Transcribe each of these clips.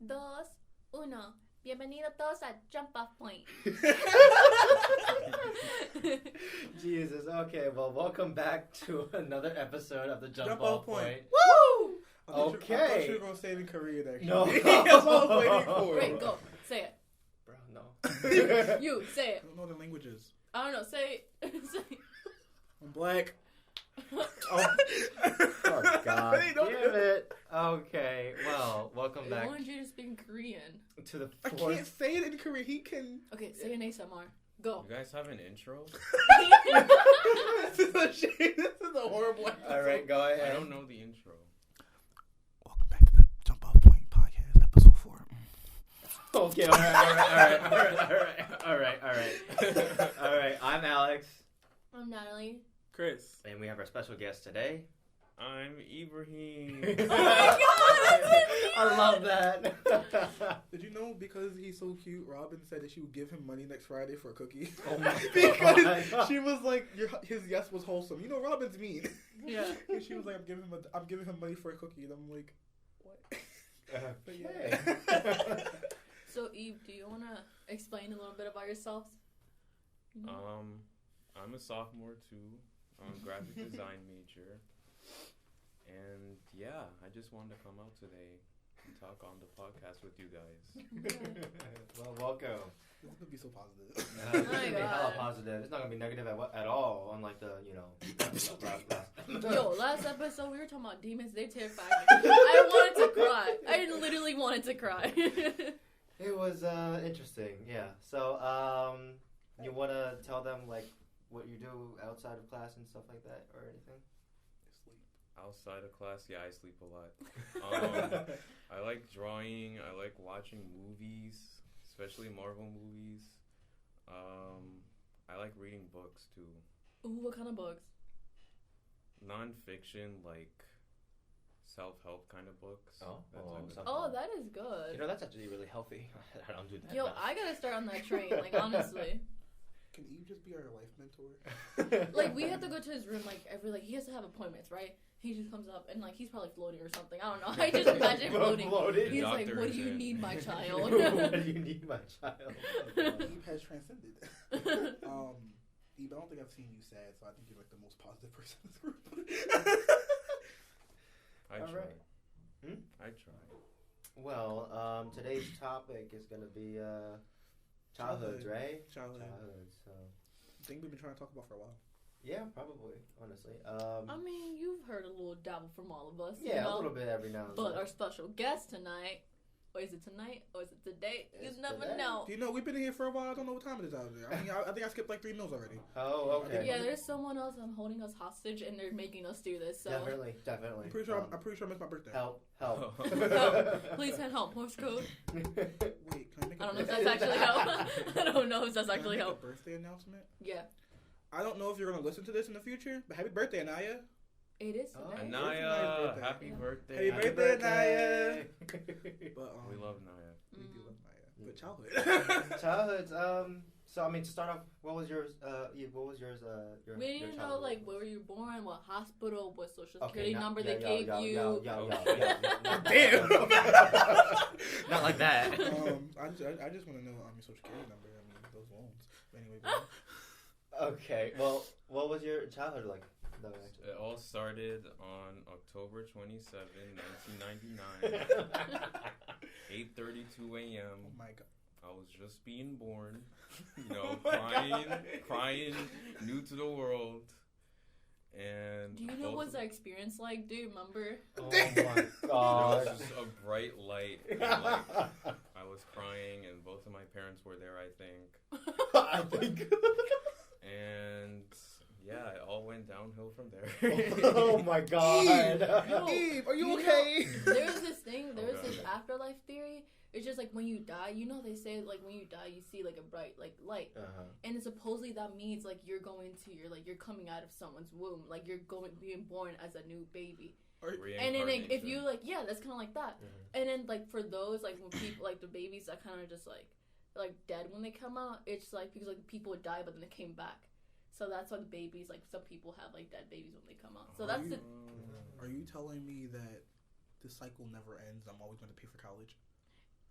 dos, uno. Bienvenidos todos a JumpOffPoint. Jesus. Okay. Well, welcome back to another episode of the JumpOffPoint. Woo! Okay. I thought you were gonna say it in Korean. Actually, No. that's what I was waiting for. Wait, go. Say it. Bro, no. You, say I it. don't know the languages. I don't know, say it. Say it. I'm black. Oh God. Hey, don't Damn it. Okay. Well, welcome I back wanted you to speak in Korean. to the I fourth. can't say it in Korean. He can. Okay, say an ASMR. Go. You guys have an intro? This is a shame. This is a horrible episode. All right, go ahead. I don't know the intro. Welcome back to the Jump Off Point Podcast, episode 4. Okay. All right. I'm Alex, I'm Natalie. Chris. and we have our special guest today. I'm Ibrahim. Oh my God, that's it. I love that. Did you know because he's so cute, Robin said that she would give him money next Friday for a cookie? Oh my Because God. she was like, his yes was wholesome. You know, Robin's mean. Yeah. And she was like, I'm giving him money for a cookie. And I'm like, what? But Okay. yeah. So, Eve, do you want to explain a little bit about yourselves? I'm a sophomore too. I'm a graphic design major. And yeah, I just wanted to come out today and talk on the podcast with you guys. Well, welcome. This is going to be so positive. It's gonna my be hella God. positive. It's not gonna be negative at all. Unlike the, last. Yo, last episode we were talking about demons. They terrified me. I wanted to cry. I literally wanted to cry. It was interesting. Yeah. So, you wanna tell them like what you do outside of class and stuff like that, or anything? Sleep. Outside of class, yeah, I sleep a lot. I like drawing. I like watching movies, especially Marvel movies. I like reading books too. Ooh, what kind of books? Non-fiction, like self-help kind of books. Oh, That oh, type of self- thing. Oh, that is good. You know, that's actually really healthy. I don't do that. Yo, enough. I gotta start on that train. Like, honestly. Can Eve just be our life mentor? Like, we have to go to his room, like, he has to have appointments, right? He just comes up, and, like, he's probably floating or something. I don't know. I just imagine floating. Floated? He's The like, doctor what is do you in. need, my child? What do you need, my child? Eve has transcended. Eve, I don't think I've seen you sad, so I think you're like the most positive person in this group. I All try. right. I try. Well, today's topic is gonna be childhoods, right? Childhood. Childhoods. So, I think we've been trying to talk about for a while. yeah, probably. Honestly. I mean, you've heard a little dabble from all of us. Yeah, you know? a little bit every now and But then. our special guest tonight, or is it tonight, or is it today? You It's never today. know. Do you know, we've been in here for a while. I don't know what time it is out there. I mean, I think I skipped like 3 meals already. Oh, okay. Yeah, there's someone else holding us hostage, and they're making us do this. So Definitely. I'm pretty sure I missed my birthday. Help! Help! please send help. Morse code. Wait, can I make I a don't know if birthday- that's actually help. I don't know if that's Can I actually make help. a birthday announcement? Yeah, I don't know if you're going to listen to this in the future, but happy birthday, Anaya. it is Oh, today. nice Anaya, birthday. happy Yeah. birthday. Happy birthday, But We love Naya. We do love Naya. But childhood. Childhoods. So I mean, to start off, what was yours? Eve, what was yours? Your We didn't know childhood? like where were you born, what hospital, what social Okay, security not- number yeah, they gave you. Damn. Not like that. I just want to know your social security number. I mean, those loans. But anyway, but Okay. Well, what was your childhood like? No, actually. It all started on October 27, 1999, 8:32 a.m. oh my god. I was just being born, Oh my crying, new to the world, and Do you know what's that experience like? Do you remember? Oh my There god. was just a bright light. And, like, I was crying, and both of my parents were there, I think. I think. And yeah, it all went downhill from there. Oh my god. Yo, Eve, are you know, okay? There's this thing, there's Okay. this afterlife theory. It's just like when you die, you know, they say like when you die, you see like a bright like light, and supposedly that means like you're going to you're coming out of someone's womb, like you're being born as a new baby. And then like, if you like, yeah, that's kind of like that. And then like for those like when people like the babies that kind of just like dead when they come out, it's like because like people would die but then they came back. So that's why the babies, like some people have like dead babies when they come out. So that's it. Are you telling me that the cycle never ends? I'm always going to pay for college.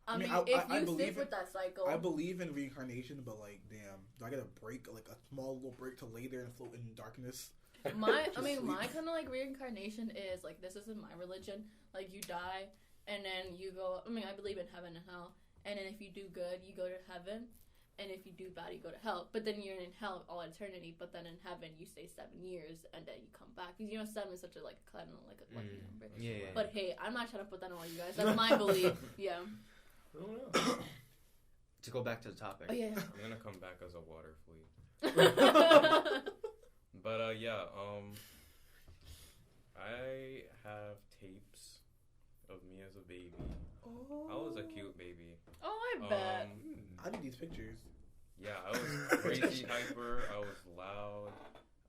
I mean, if you stick with that cycle. I believe in reincarnation, but like, damn, do I get a break, like a small little break to lay there and float in darkness? My kind of like reincarnation is like, this isn't my religion. Like, you die, and then you go. I mean, I believe in heaven and hell, and then if you do good, you go to heaven. And if you do bad, you go to hell. But then you're in hell all eternity. But then in heaven, you stay 7 years, and then you come back. Because, you know, 7 is such a, like, kind of like a lucky number. Yeah. But, hey, I'm not trying to put that on all you guys. That's my belief. Yeah. I don't know. To go back to the topic. Oh, yeah. I'm going to come back as a water flea. But, I have tapes of me as a baby. Oh. I was a cute baby. Oh, I bet. I need these pictures. Yeah, I was crazy hyper. I was loud.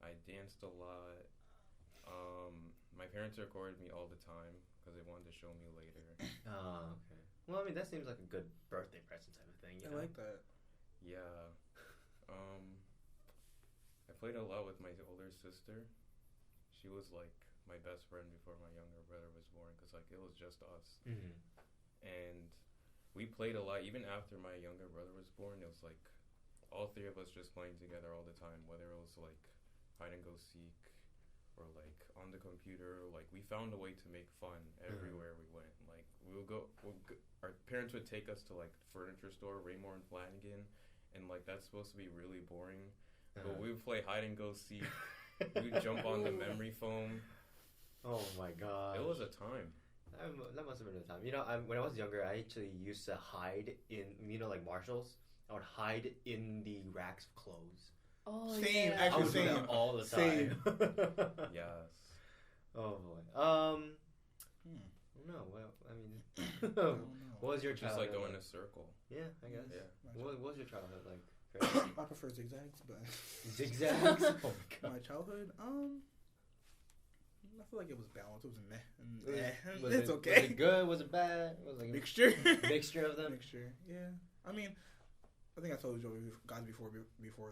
I danced a lot. My parents recorded me all the time because they wanted to show me later. Oh, okay. Well, I mean, that seems like a good birthday present type of thing. You know? I like that. Yeah. I played a lot with my older sister. She was like my best friend before my younger brother was born because like it was just us. Mm-hmm. And we played a lot. Even after my younger brother was born, it was like all three of us just playing together all the time, whether it was like hide and go seek or like on the computer. Like we found a way to make fun everywhere we went. Like our parents would take us to like furniture store, Raymore and Flanagan, and like that's supposed to be really boring. But we would play hide and go seek. We would jump on the memory foam. Oh my god. It was a time. That must have been a time. You know, when I was younger, I actually used to hide in, you know, like Marshalls. I would hide in the racks of clothes. Oh, same, yeah. I actually, would do that all the time. Yes. Oh boy. No. Well, I mean, what was your Just childhood? like going in a circle. Yeah, I guess. Yeah. What was your childhood like? I prefer zigzags, but Zigzags. Oh my god. my childhood, I feel like it was balanced. It was meh. It's okay. Was it good? Was it bad? Was it like Mixture. Mixture of them. Mixture. Yeah. I mean, I think I told you guys before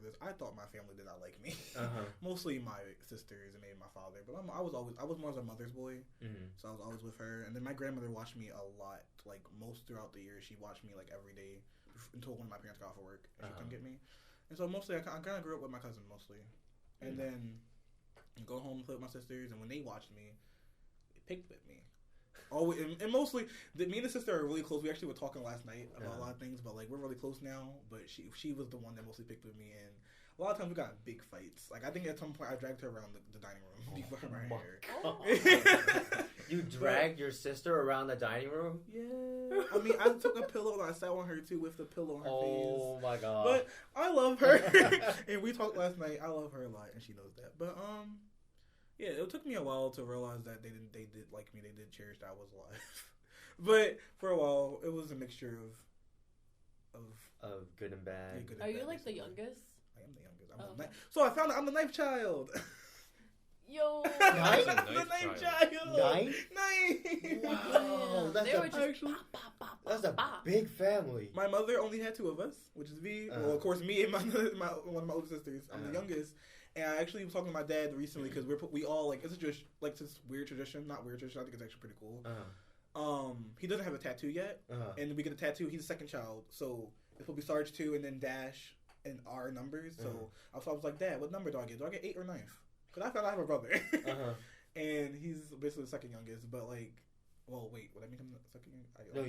this. I thought my family did not like me. Mostly my sisters and maybe my father. But I was more of a mother's boy. Mm-hmm. So I was always with her. And then my grandmother watched me a lot. Like most throughout the year, she watched me like every day until when my parents got off of work and she couldn't get me. And so mostly I kind of grew up with my cousin mostly. And then go home and play with my sisters. And when they watched me, they picked with me. Always, and mostly, me and the sister are really close. We actually were talking last night about a lot of things, but like we're really close now. But she was the one that mostly picked with me, and a lot of times we got in big fights. Like I think at some point I dragged her around the dining room before her hair. You dragged your sister around the dining room? Yeah. I mean, I took a pillow and I sat on her too with the pillow on her face. Oh my god! But I love her, and we talked last night. I love her a lot, and she knows that. But yeah, it took me a while to realize that they did like me. They did cherish that I was alive. But for a while, it was a mixture of good and bad. Yeah, good and Are bad, you like the basically. youngest? I am the youngest. Okay. So I found out I'm the ninth child. Yo. Ninth? The ninth child. Ninth? Wow. They were just actually. That's a big family. My mother only had two of us, which is me. Well, of course, me and one of my older sisters. I'm the youngest. And I actually was talking to my dad recently because we all like it's just like this weird tradition, not weird tradition. I think it's actually pretty cool. He doesn't have a tattoo yet, and we get a tattoo. He's the second child, so it will be Sarge 2 and then dash and our numbers. So I was like, Dad, what number do I get? Do I get 8 or 9th? Because I found out I have a brother, and he's basically the second youngest. But like, well, wait, would I make him the second youngest? No,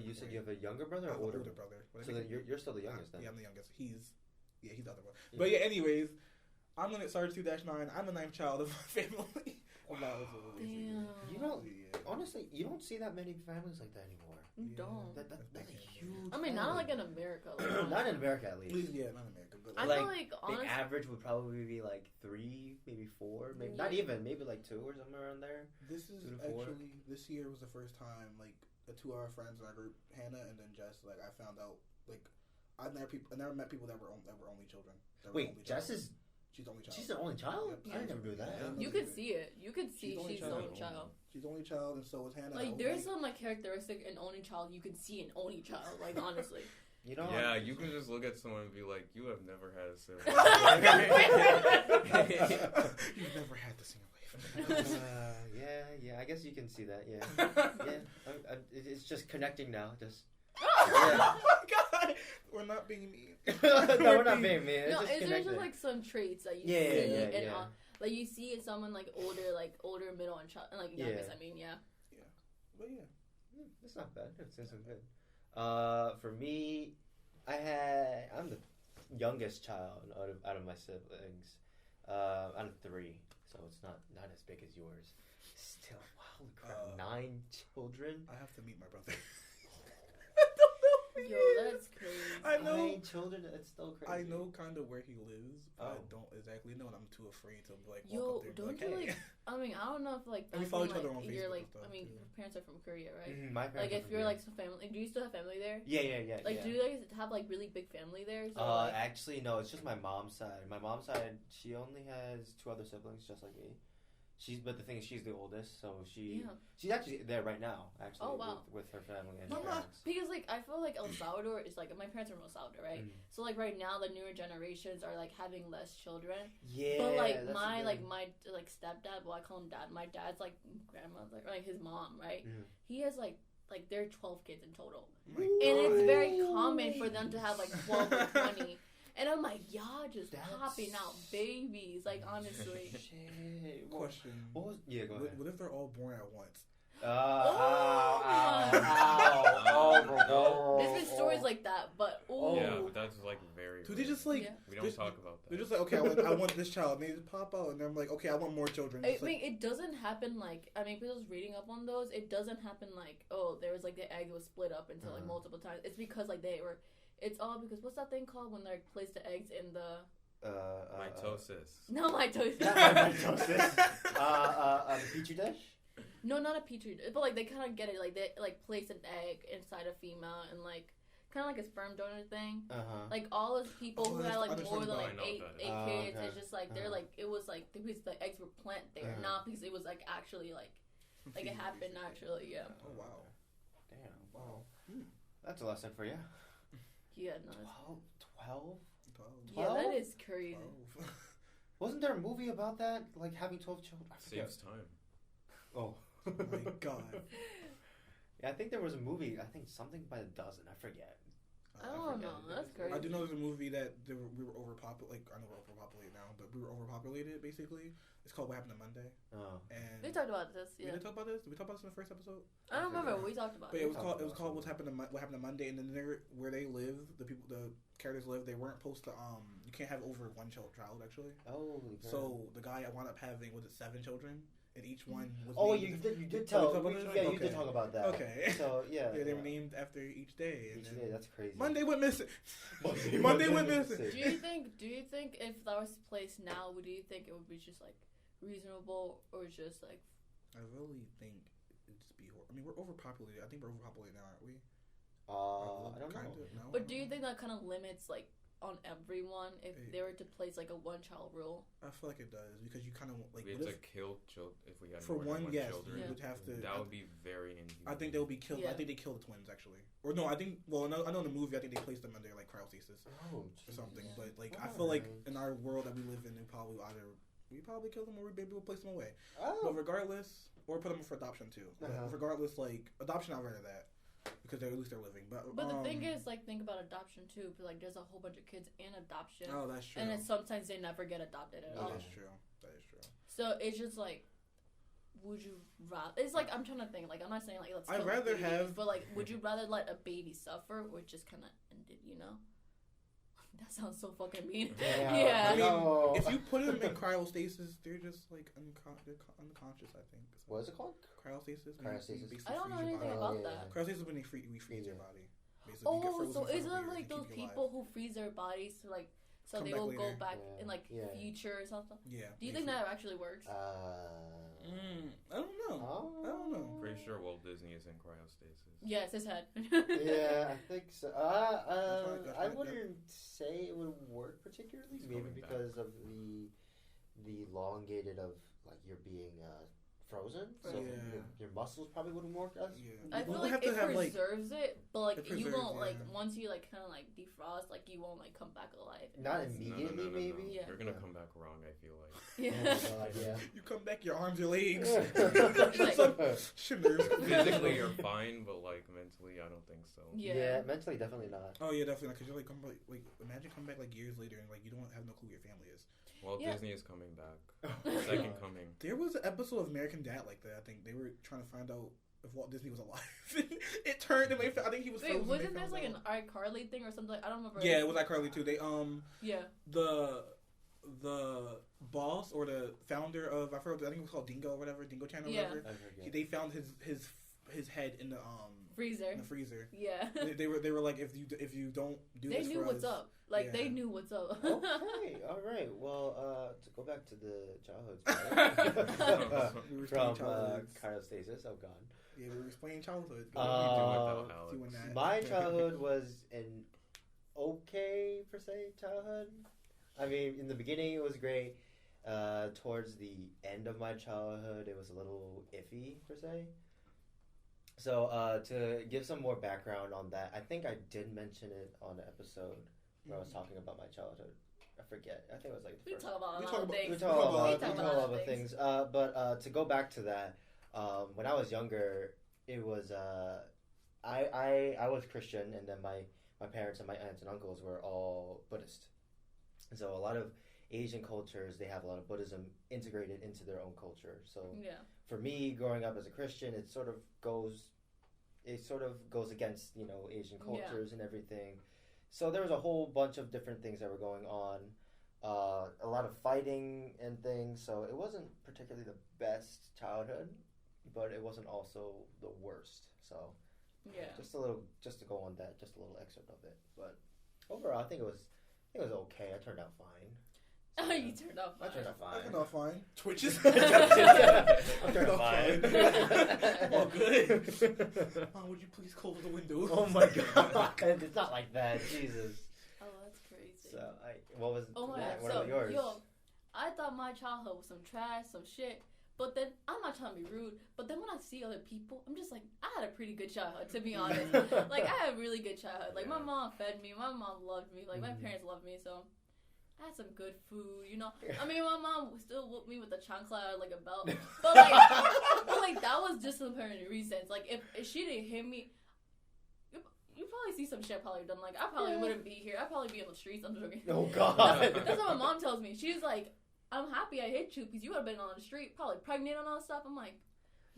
you said you have a younger brother or older brother? So then you're still the youngest then? Yeah, I'm the youngest. He's the other one. Yeah. But yeah, anyways. I'm gonna Sarge 2-9. I'm the ninth child of my family. Damn. You know, honestly, you don't see that many families like that anymore. You don't. That's a huge. I mean, not like in America. Like, not in America, at least. Yeah, not in America. But I feel like honestly, the average would probably be like 3, maybe 4, maybe not even, maybe like 2 or somewhere around there. This year was the first time like the 2 of our friends in our group, Hannah and then Jess. Like I found out like I never met people that were only children. Wait, Jess is. She's the only child. She's the only child? Yep. I never knew that. Yeah. You could see it. You could see she's the only child. She's the only child, and so is Hannah. Like, there's some, like, characteristic in only child you could see in only child, like, honestly. You know? Yeah, you can just look at someone and be like, you have never had a sibling. You've never had to sing away from yeah, I guess you can see that, yeah. It's just connecting now, just... Yeah. Oh my god, we're not being mean. No, we're not being mean. No, It's is just there just connected. like some traits that you Yeah, see yeah, and yeah. like you see in someone like older, middle, and child, and like youngest. Yeah. I mean, yeah. But yeah. It's not bad. It's good. For me, I'm the youngest child out of my siblings. Out of 3, so it's not as big as yours. Still, holy crap, 9 children. I have to meet my brother. Yo, that's crazy. I know. 9 children. It's still crazy. I know kind of where he lives, but I Oh. don't exactly know, and I'm too afraid to like walk Yo, up there and don't be you like, hey. like? I mean, I don't know if like. And we back follow then, each other like, on you're Facebook like. and stuff, I mean, too. your parents are from Korea, right? My parents Like, are if from you're Korea. like some family, do you still have family there? Yeah. Like, do you guys have like really big family there? So, like, Actually, no. It's just my mom's side. My mom's side, she only has 2 other siblings, just like me. But the thing is, she's the oldest, so she's actually there right now. Actually, Oh, wow. with her family and her Mama. parents. because like I feel like El Salvador is like my parents are from El Salvador, right? So like right now the newer generations are like having less children. Yeah, But like that's my the thing. my stepdad, well I call him dad. My dad's like grandmother, or like his mom, right? Mhm. He has like there are 12 kids in total, Oh my and it's God. very common for them to have like 12 or 20. And I'm like, y'all just That's- popping out babies, like honestly. Shit. Question. What was? Yeah, go ahead. What if they're all born at once? There's been stories like that, but ooh. Yeah, but that's like very. So they rare. just like Yeah. We don't talk about that. they're just like, okay, I want this child, and they just pop out, and I'm like, okay, I want more children. I Just mean, like, it doesn't happen like because I was reading up on those. It doesn't happen like there was like the egg was split up into like multiple times. It's because like they were. It's all because what's that thing called when they like, place the eggs in the Mitosis. no mitosis. Mitosis. Petri dish. No, not a petri dish, but like they kind of get it like they like place an egg inside a female and like kind of like a sperm donor thing. Like all those people who had like more than like eight kids, okay. it's just like they're like it was like because the eggs were planted there, not because it was like actually like it happened naturally. Yeah. oh wow. Damn. Wow. That's a lesson for you. Yeah. No. 12? Yeah, 12? that is crazy. 12. Wasn't there a movie about that? Like having 12 children? I forget. Saves time. Oh. Oh my god. Yeah, I think there was a movie. I think something by the dozen. I forget. I don't know. That's crazy. I do know there's a movie that we were overpopulated. Like I know we're overpopulated now, but we were overpopulated basically. It's called What Happened on Monday. Oh. And We talked about this. we Yeah. didn't talk about this. Did we talk about this in the first episode? I don't remember. We talked about But it. it was called What Happened on Monday, and then there where they live, the characters live. They weren't supposed to. You can't have over one child actually. Oh. So the guy I wound up having 7 children, and each one was. Oh, named- you did Did we tell. talk about this? Yeah, you Okay. did talk about that. Okay. So yeah. Yeah, they were named after each day. And Each then day, that's crazy. Monday went missing. Monday Monday went went missing. missing. Do you think if that was placed now, do you think it would be just like reasonable or just like? I really think it'd just be horrible. I mean, we're overpopulated. I think we're overpopulated now, aren't we? I don't know. No? But do you think that kind of limits like on everyone if they were to place like a one-child rule? I feel like it does because you kind of like. We have to kill children if we had for more one, than yes, children. you would have to. That would be very inhuman. I think they'll be killed. Yeah. I think they kill the twins actually, or no? I think. Well, I know in the movie. I think they placed them under like cryostasis Oh, or something. Yeah. But like, I Why? feel like in our world that we live in, we probably kill them or maybe we'll place them away. Oh. But regardless, or put them for adoption too. But regardless, like adoption, I'd rather that because at least they're living. But the thing is, like, think about adoption too. But like, there's a whole bunch of kids in adoption, oh, that's true. and then sometimes they never get adopted at all. That is true. That is true. So it's just like, would you rather? It's like I'm trying to think. Like I'm not saying like let's. I'd kill the rather babies, have- But like, would you rather let a baby suffer or just kind of end it? You know. That sounds so fucking mean. Yeah. I mean, No. if you put them in cryostasis, they're just like they're unconscious. I think. So, What is it called? cryostasis? Cryostasis. Basically I don't know freeze your anything body. about that. Cryostasis is when we freeze your body. Basically, you get Oh, frozen so for isn't years it like to those keep you people alive. who freeze their bodies to like so Come they back will go later. back Yeah. in like Yeah. future or something? Yeah. Do you think that actually works? I don't know. I don't know. Pretty sure Walt Disney is in cryostasis. Yes, his head. Yeah, I think so. That's I right. wouldn't say it would work particularly, It's maybe coming back. because of the elongated of like you're being frozen, so Yeah. your muscles probably wouldn't work as. Yeah. I feel We'll like have to it have, like- preserves it, but like It you preserves, won't like yeah. once you like kind of like defrost, like you won't like come back alive. Not Unless- immediately, maybe. Yeah. You're gonna come back wrong. I feel like. Yeah. Oh my God, yeah. You come back, your arms, your legs. Shivers. Physically, you're fine, but like mentally, I don't think so. Yeah. Mentally, definitely not. Oh yeah, definitely. Because you're like, imagine coming back like years later and like you don't have no clue who your family is. Well, Disney is coming back. Second coming. There was an episode of American Dad like that. I think they were trying to find out if Walt Disney was alive. It turned him. I think he was. Wait, wasn't there like an iCarly thing or something? I don't remember. Yeah, it was iCarly too. They Yeah. The boss or the founder of I think it was called Dingo or whatever, Dingo Channel or whatever. They found his head in the freezer. In the freezer. Yeah. They were like, if you don't do this, they knew what's up. Like they knew what's up. Okay, all right. Well, to go back to the childhoods, we were from childhoods. cryostasis. Oh God. Yeah, we were explaining childhood. My childhood was an okay per se childhood. I mean, in the beginning it was great. Towards the end of my childhood, it was a little iffy per se. So to give some more background on that, I think I did mention it on the episode where I was talking about my childhood. I forget. I think it was like the we first. talk about a We lot of things. talk about a lot of things. But to go back to that, when I was younger, it was I was Christian, and then my parents and my aunts and uncles were all Buddhist. So a lot of Asian cultures, they have a lot of Buddhism integrated into their own culture. So for me, growing up as a Christian, it sort of goes against, Asian cultures and everything. So there was a whole bunch of different things that were going on, a lot of fighting and things. So it wasn't particularly the best childhood, but it wasn't also the worst. So just to go on that, just a little excerpt of it. But overall, I think it was okay. I turned out fine. Oh, you turned out fine. I turned out fine. Twitches. I turned out fine. All good. Mom, would you please close the window? Oh my God. It's not like that. Jesus. Oh, that's crazy. So what was? Oh my God. What about yours? I thought my childhood was some trash, some shit. But then, I'm not trying to be rude, but then when I see other people, I'm just like, I had a pretty good childhood, to be honest. Like, I had a really good childhood. Like, my mom fed me, my mom loved me, like, my parents loved me, so I had some good food, I mean, my mom still whooped me with a chancla, like a belt, but that was disciplinary reasons. Like, if she didn't hit me, you probably see some shit I probably done. Like, I probably wouldn't be here. I'd probably be on the streets. I'm joking. Oh, God. That's what my mom tells me. She's like, I'm happy I hit you because you would have been on the street, probably pregnant and all that stuff. I'm like,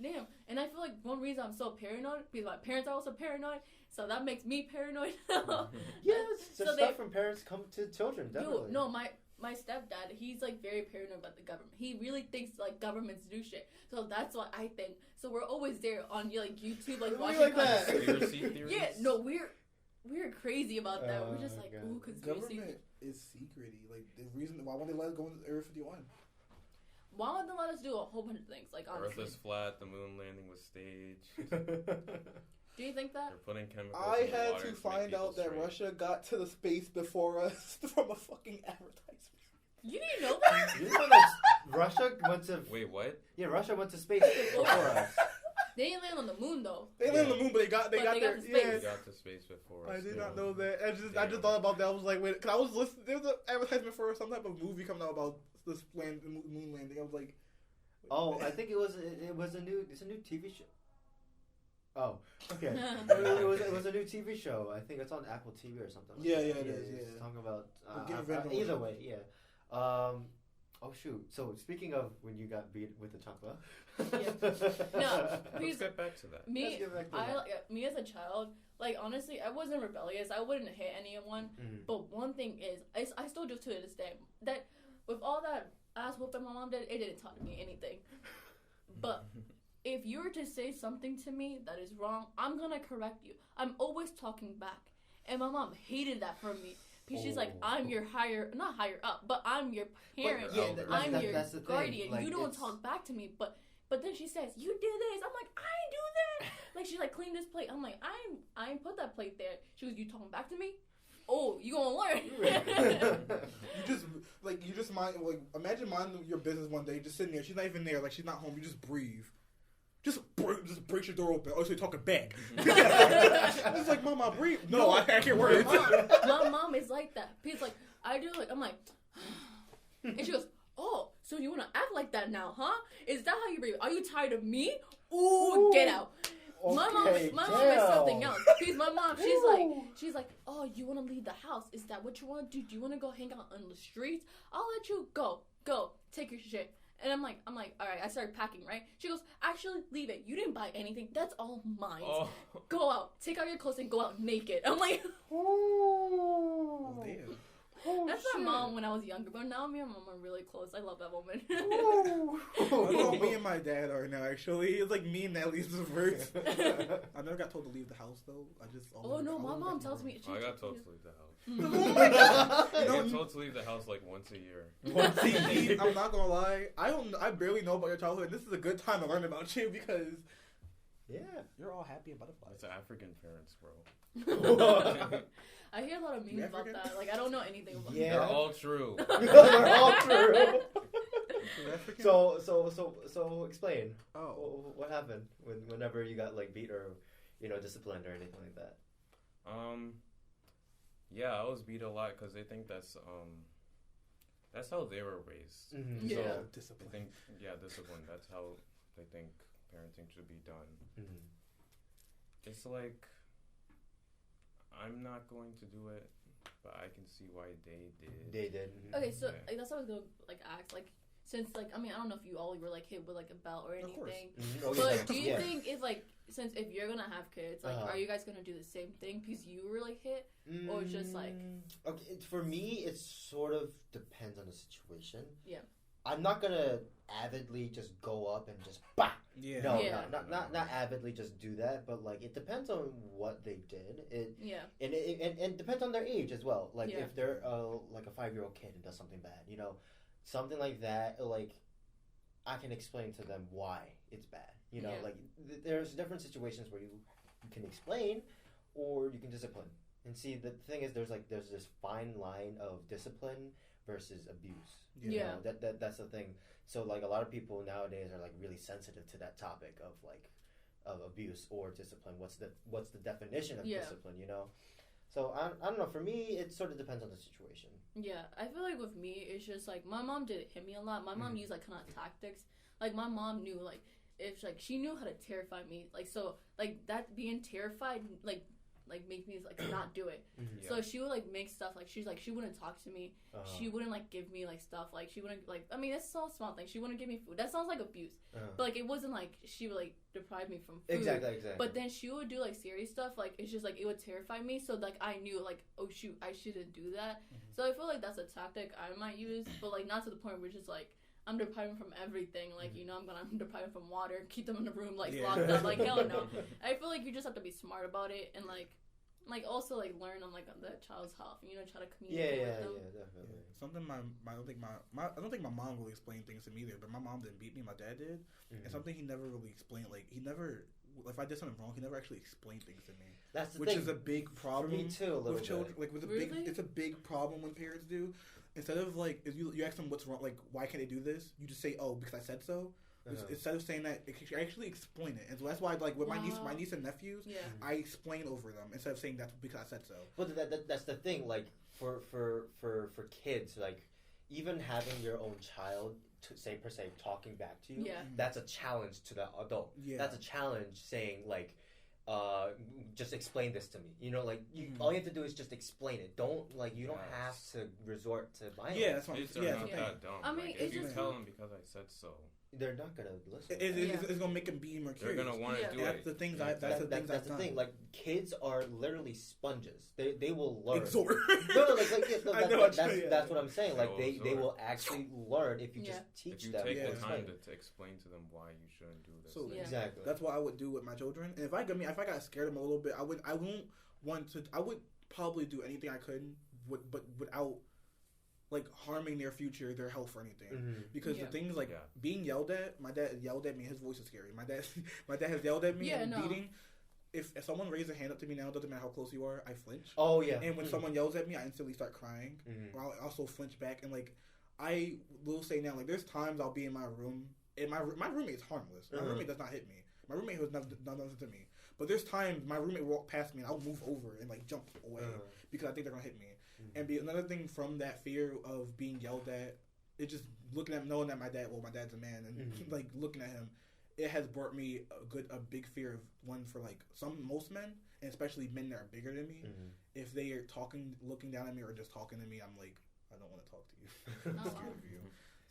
damn. And I feel like one reason I'm so paranoid because my parents are also paranoid, so that makes me paranoid. Yes, so stuff from parents come to children, definitely. No, my stepdad, he's like very paranoid about the government. He really thinks like governments do shit. So that's what I think. So we're always there on like YouTube, like watching that. Conspiracy theories? Yeah, no, we're crazy about that. We're just like, ooh, conspiracy. Government is secrety. Like, the reason why won't they let us go into Area 51? Why won't they let us do a whole bunch of things? Like, honestly. Earth is flat, the moon landing was staged. Do you think that? They're putting chemicals I in the had water to make find people out that straight. Russia got to the space before us from a fucking advertisement. You didn't know that? You know that Russia went to... Wait, what? Yeah, Russia went to space before us. They didn't land on the moon, though. They landed on the moon, but they got there. to space. Yeah. They got to space before us. I did not know that. I just thought about that. I was like, wait, because I was listening. There was an advertisement for some type of movie coming out about this moon landing. I was like, oh, I think it's a new TV show. Oh, okay. it was a new TV show. I think it's on Apple TV or something. Yeah, it is. Yeah. It's talking about Either way, yeah. Oh shoot! So speaking of when you got beat with the chancla, No, Let's get back to that. Me as a child, like honestly, I wasn't rebellious. I wouldn't hit anyone. But one thing is, I still do to this day that with all that ass whooping my mom did, it didn't taught me anything. But if you were to say something to me that is wrong, I'm gonna correct you. I'm always talking back, and my mom hated that from me. Because she's like, I'm your not higher up, but I'm your parent. I'm your guardian. Like, you don't talk back to me. But then she says, you did this. I'm like, I didn't do that. Like, she's like, clean this plate. I'm like, I ain't put that plate there. She goes, you talking back to me? Oh, you gonna learn. you just mind, like, imagine minding your business one day, just sitting there. She's not even there. Like, she's not home. You just breathe. Just break your door open. Oh, so you're talking back. It's like, Mama, breathe. No, I can't words. My mom is like that. She's like, I do like, I'm like, and she goes, oh, so you want to act like that now, huh? Is that how you breathe? Are you tired of me? Ooh, get out. Okay, my mom is something else. Because my mom, she's like, oh, you want to leave the house? Is that what you want to do? Do you want to go hang out on the streets? I'll let you go, take your shit. And I'm like, all right. I started packing, right? She goes, actually, leave it. You didn't buy anything. That's all mine. Oh. Go out, take out your clothes, and go out naked. I'm like, oh, damn. Oh, that's my mom when I was younger, but now me and my mom are really close. I love that woman. That's how me and my dad are now, actually. It's like me and Natalie's reverse. I never got told to leave the house, though. My mom tells me. I got told to leave the house. Oh my God. I got told to leave the house like once a year. I'm not gonna lie. I barely know about your childhood. This is a good time to learn about you because you're all happy and butterflies. It's African parents, bro. I hear a lot of memes about that. Like, I don't know anything about that. They're all true. They're all true. So explain. Oh, what happened whenever you got like beat or disciplined or anything like that? Yeah, I was beat a lot because they think that's how they were raised. Mm-hmm. Yeah, so discipline. I think discipline. That's how they think parenting should be done. Mm-hmm. It's like, I'm not going to do it, but I can see why they did. They did. Mm-hmm. Okay, so that's what I was gonna ask. Like, since I don't know if you all were hit with a belt or anything, mm-hmm. Oh, but do you think since if you're gonna have kids, are you guys gonna do the same thing because you were hit, or just Okay, for me, it sort of depends on the situation. Yeah. I'm not gonna avidly just go up and just bah. Yeah. No, not avidly just do that, but it depends on what they did. And it depends on their age as well. If they're a 5-year-old kid and does something bad, something like that. I can explain to them why it's bad. There's different situations where you can explain, or you can discipline. And see, the thing is, there's this fine line of discipline versus abuse. That's the thing. So a lot of people nowadays are really sensitive to that topic of abuse or discipline. What's the definition of discipline? So I don't know. For me, it sort of depends on the situation. Yeah, I feel with me, it's just my mom did hit me a lot. My mom used kind of tactics. My mom knew if she knew how to terrify me. That being terrified make me not do it. Mm-hmm. So she would make stuff she wouldn't talk to me. She wouldn't give me stuff. She wouldn't that's all small things. She wouldn't give me food. That sounds like abuse. But it wasn't she would deprive me from food. Exactly. But then she would do serious stuff. It's just it would terrify me. So I knew oh shoot, I shouldn't do that. Mm-hmm. So I feel that's a tactic I might use, but not to the point where it's just I'm depriving from everything. I'm depriving from water. Keep them in the room locked up. Hell no. I feel you just have to be smart about it and also learn on the child's health. Try to communicate with them. Yeah, definitely. Something I don't think my mom really explained things to me either. But my mom didn't beat me. My dad did, and something he never really explained. If I did something wrong, he never actually explained things to me. That's the which thing. is a big problem. For me too, a little with children. It's a big problem when parents do. Instead of if you ask them what's wrong, why can't they do this? You just say, oh, because I said so. Instead of saying that, you actually explain it, and so that's why, with my niece and nephews, I explain over them instead of saying that's because I said so. But that's the thing. For kids, even having your own child per se talking back to you, that's a challenge to the adult. Yeah. That's a challenge saying just explain this to me. All you have to do is just explain it. Don't you don't have to resort to violence. Yeah, that's what I'm not that dumb. I mean, if you tell them because I said so, they're not gonna listen. It's gonna make them be more curious. They're gonna want to do it. That's the thing. That's the thing. Kids are literally sponges. They will learn. Absorb. That's what I'm saying. They will actually learn if you just teach them. If you take the time to explain to them why you shouldn't do this. So exactly. That's what I would do with my children. And if I got scared of them a little bit, I would probably do anything I could, but without harming their future, their health, or anything. Because the thing is, being yelled at. My dad yelled at me. His voice is scary. My dad has yelled at me and beating. If someone raises a hand up to me now, it doesn't matter how close you are, I flinch. Oh yeah. And when someone yells at me, I instantly start crying. Or I'll also flinch back. And I will say now, there's times I'll be in my room, and my roommate's harmless. My roommate does not hit me. My roommate has done nothing to me. But there's times my roommate will walk past me and I'll move over and jump away because I think they're gonna hit me. And another thing from that fear of being yelled at it just knowing that my dad's a man, and like looking at him, it has brought me a big fear of one for like most men, and especially men that are bigger than me. If they are looking down at me, or just talking to me, I'm like, I don't want to talk to you. I'm scared of you.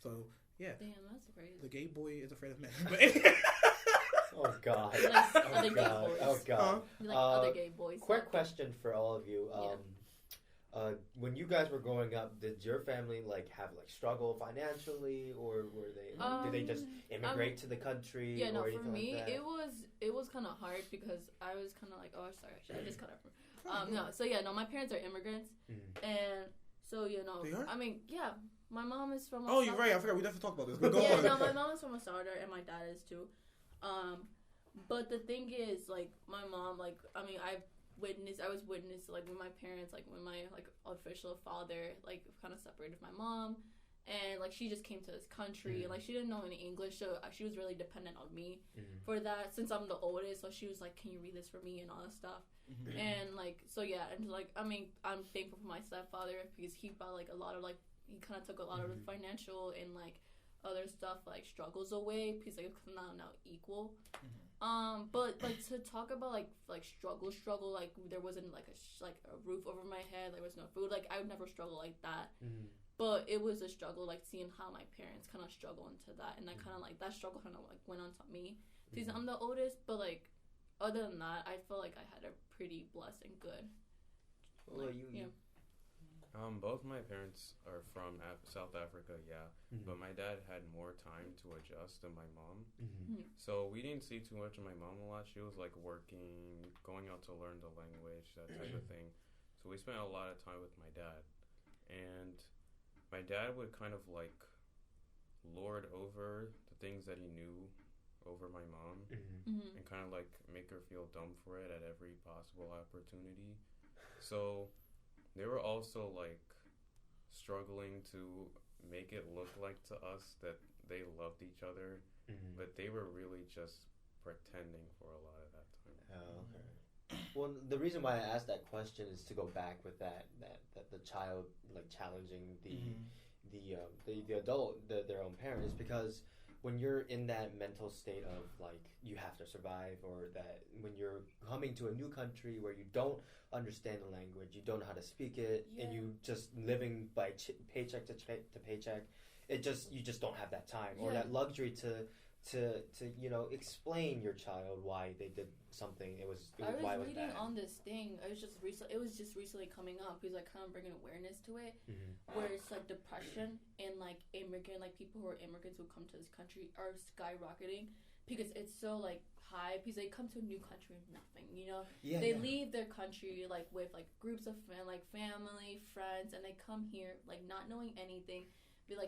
So yeah. Damn, that's crazy. The gay boy is afraid of men. Oh God. Other gay boys. Oh God. Like other gay boys. Quick question for all of you. When you guys were growing up, did your family like have like struggle financially, or were they did they just immigrate to the country? Yeah, no. Or For me, like that? it was kind of hard because I was kind of like, oh, sorry, I just cut off. No, so yeah, no, my parents are immigrants, and so They are? I mean, yeah, my mom is from. You're right. I forgot we definitely talked about this. But go on. No, my mom is from El Salvador, and my dad is too. But the thing is, like, my mom, like, I mean, I was witness, like, when my parents, like, when my, like, official father, like, kind of separated my mom, and, like, she just came to this country, and, like, she didn't know any English, so she was really dependent on me for that, since I'm the oldest, so she was like, can you read this for me, and all that stuff, and, like, so, yeah, and, like, I mean, I'm thankful for my stepfather, because he brought, like, a lot of, like, he kind of took a lot of the financial and, like, other stuff, like, struggles away, because, like, it's not now equal. But, like, to talk about, like struggle, like, there wasn't, like, a roof over my head, there was no food, like, I would never struggle like that, but it was a struggle, like, seeing how my parents kind of struggle into that, and I kind of, like, that struggle kind of, like, went on to me, because I'm the oldest, but, like, other than that, I feel like I had a pretty blessed and good, Well, both my parents are from South Africa, but my dad had more time to adjust than my mom. So we didn't see too much of my mom a lot. She was like working, going out to learn the language, that type of thing. So we spent a lot of time with my dad. And my dad would kind of like lord over the things that he knew over my mom and kind of like make her feel dumb for it at every possible opportunity. So they were also, like, struggling to make it look like to us that they loved each other, but they were really just pretending for a lot of that time. Oh, okay. Well, the reason why I asked that question is to go back with that the child, like, challenging the adult, their own parent, is because when you're in that mental state of, like, you have to survive, or that when you're coming to a new country where you don't understand the language, you don't know how to speak it, and you just living by paycheck to paycheck, you just don't have that time or that luxury to explain your child why they did something. I was reading on this thing. It was just recently coming up, because, like, kind of bringing awareness to it, where it's like depression and, like, immigrant, like, people who are immigrants who come to this country are skyrocketing because it's so, like, high, because they come to a new country with nothing, they leave their country, like, with, like, groups of family, friends, and they come here, like, not knowing anything,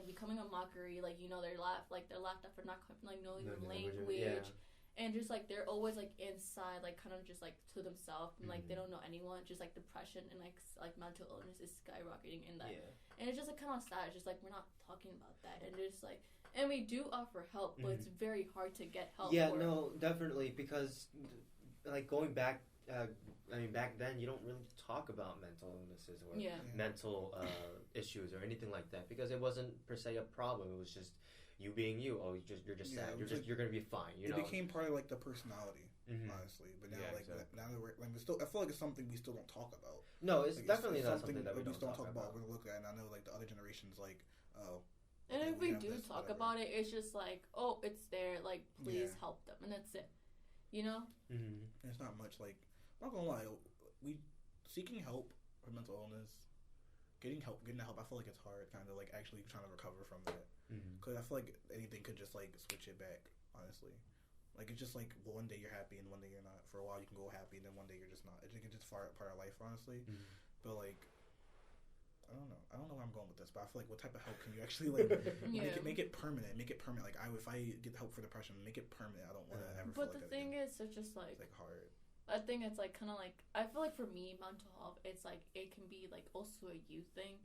becoming a mockery, like, they're laughed at for not, like, knowing the language, and just, like, they're always, like, inside, like, kind of just, like, to themselves, and, like, they don't know anyone, just, like, depression and, like, mental illness is skyrocketing in that, and it's just, like, kind of sad. It's just, like, we're not talking about that, and just, like, and we do offer help, but it's very hard to get help. Yeah, no, definitely, because, like, going back, back then, you don't really talk about mental illnesses or mental issues or anything like that, because it wasn't per se a problem. It was just you being you. Oh, you're just sad. You're gonna be fine. It became part of, like, the personality, honestly. But now, now that we're, like, I feel like it's something we still don't talk about. No, it's like, definitely it's not something that we don't talk about. about. We're gonna look at, and I know, like, the other generations, like, oh. And if we do talk about it, it's just like, oh, it's there. Like, please help them, and that's it. It's not much, like, I'm not gonna lie. Seeking help for mental illness, getting the help. I feel like it's hard, kind of, like, actually trying to recover from that. Because I feel like anything could just, like, switch it back. Honestly, like, it's just like, one day you're happy and one day you're not. For a while you can go happy and then one day you're just not. It's just part of life, honestly. But, like, I don't know where I'm going with this, but I feel like, what type of help can you actually, like, make it permanent? Make it permanent. Like, if I get help for depression, make it permanent. I don't want to ever. But the thing is, it's just like, it's, like, hard. I think it's, like, kind of like, I feel like for me, mental health, it's like, it can be, like, also a youth thing,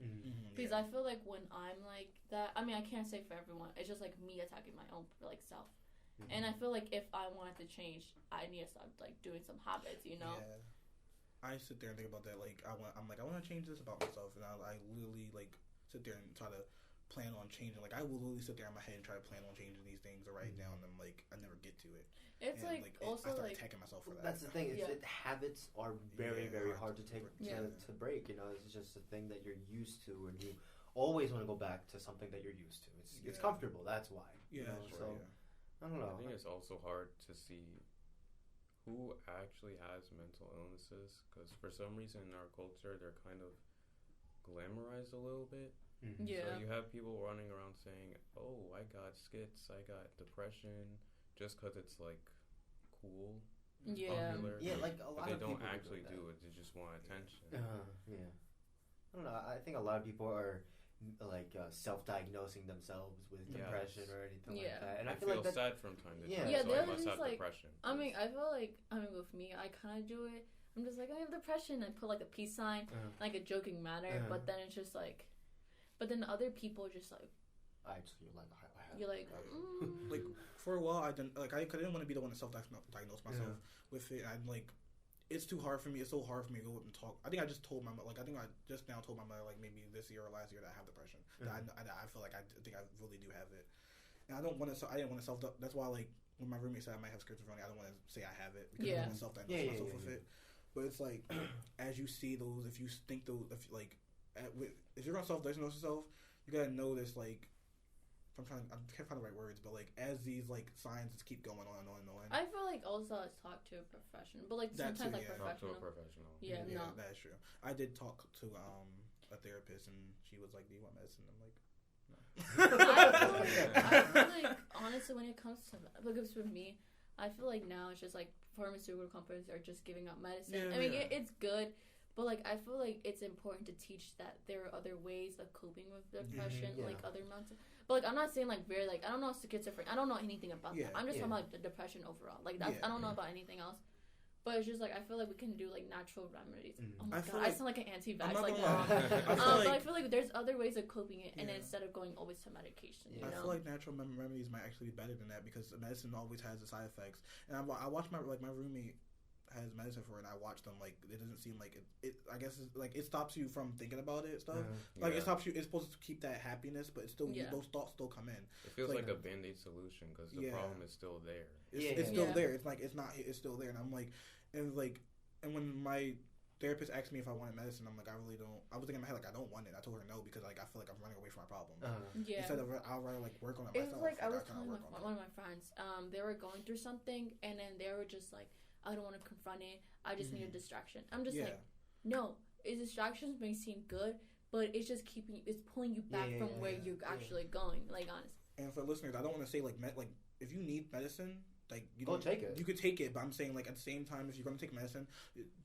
because I feel like when I'm like that, I mean, I can't say for everyone, it's just like me attacking my own, like, self, and I feel like if I wanted to change, I need to start, like, doing some habits, I sit there and think about that, like, I want to change this about myself, and I literally, like, sit there and try to plan on changing. Like I will literally sit there in my head and try to plan on changing these things or write it down, and like I never get to it. It's and, also I start like attacking myself for that. That's the thing. Habits are very hard to take to break. You know, it's just a thing that you're used to, and you always want to go back to something that you're used to. It's comfortable. That's why. Yeah. You know? So I don't know. I think it's also hard to see who actually has mental illnesses, because for some reason in our culture they're kind of glamorized a little bit. Mm-hmm. So you have people running around saying, oh, I got skits, I got depression, just because it's like cool, popular. Yeah, like a lot but of they don't people actually do it. They just want attention. Yeah. I don't know. I think a lot of people are like self-diagnosing themselves with depression or anything like that. And I feel like sad from time to time. Yeah, so I must have like, depression. I mean, I feel like, with me, I kind of do it. I'm just like, I have depression. I put like a peace sign, like a joking manner. But then it's just like, but then other people are just like, you're like, like for a while I didn't want to be the one to self-diagnose myself with it. I'm like, it's too hard for me. It's so hard for me to go up and talk. I think I just told my mother, I just now told my mother, like maybe this year or last year, that I have depression. That I feel like I think I really do have it. And I didn't want to that's why, like, when my roommate said I might have schizophrenia, I don't want to say I have it, because I don't want to self-diagnose myself with it. But it's like, as you see those, if you think those, if you're going to self-diagnose yourself, you got to know this, like, I can't find the right words, but like as these like signs just keep going on and on and on. I feel like also talk to a professional, but like sometimes like professional. Talk to a professional. Yeah, no, that's true. I did talk to a therapist, and she was like, "Do you want medicine?" I'm like, "No." I feel like honestly, when it comes to because for me, I feel like now it's just like pharmaceutical companies are just giving out medicine. I mean, it's good. But, like, I feel like it's important to teach that there are other ways of coping with depression, like other mental. But, like, I'm not saying, like, very, like, I don't know schizophrenia. I don't know anything about that. I'm just talking about the depression overall. Like, that's, I don't know about anything else. But it's just, like, I feel like we can do, like, natural remedies. Oh, my God. I sound like an anti-vax. Like, but I feel like there's other ways of coping it, and instead of going always to medication, you know? I feel like natural remedies might actually be better than that, because medicine always has the side effects. And I watch my roommate has medicine for it, and I watch them, like, it doesn't seem like it I guess it's, like, it stops you from thinking about it and stuff. Like, it stops you, it's supposed to keep that happiness, but it's still, those thoughts still come in. It feels like a Band-Aid solution, because the problem is still there. It's still there. It's like, it's still there. And I'm like, and when my therapist asked me if I wanted medicine, I'm like, I really don't. I was thinking in my head, like, I don't want it. I told her no, because, like, I feel like I'm running away from my problem. Instead of, I'll rather, like, work on it myself. It was like, I was telling one of my friends, they were going through something, and then they were just like, I don't want to confront it. I just need a distraction. I'm just like, no. Distractions may seem good, but it's just it's pulling you back from where you're actually going. Like, honestly. And for listeners, I don't want to say like if you need medicine, like you don't take it. You could take it, but I'm saying like at the same time, if you're going to take medicine,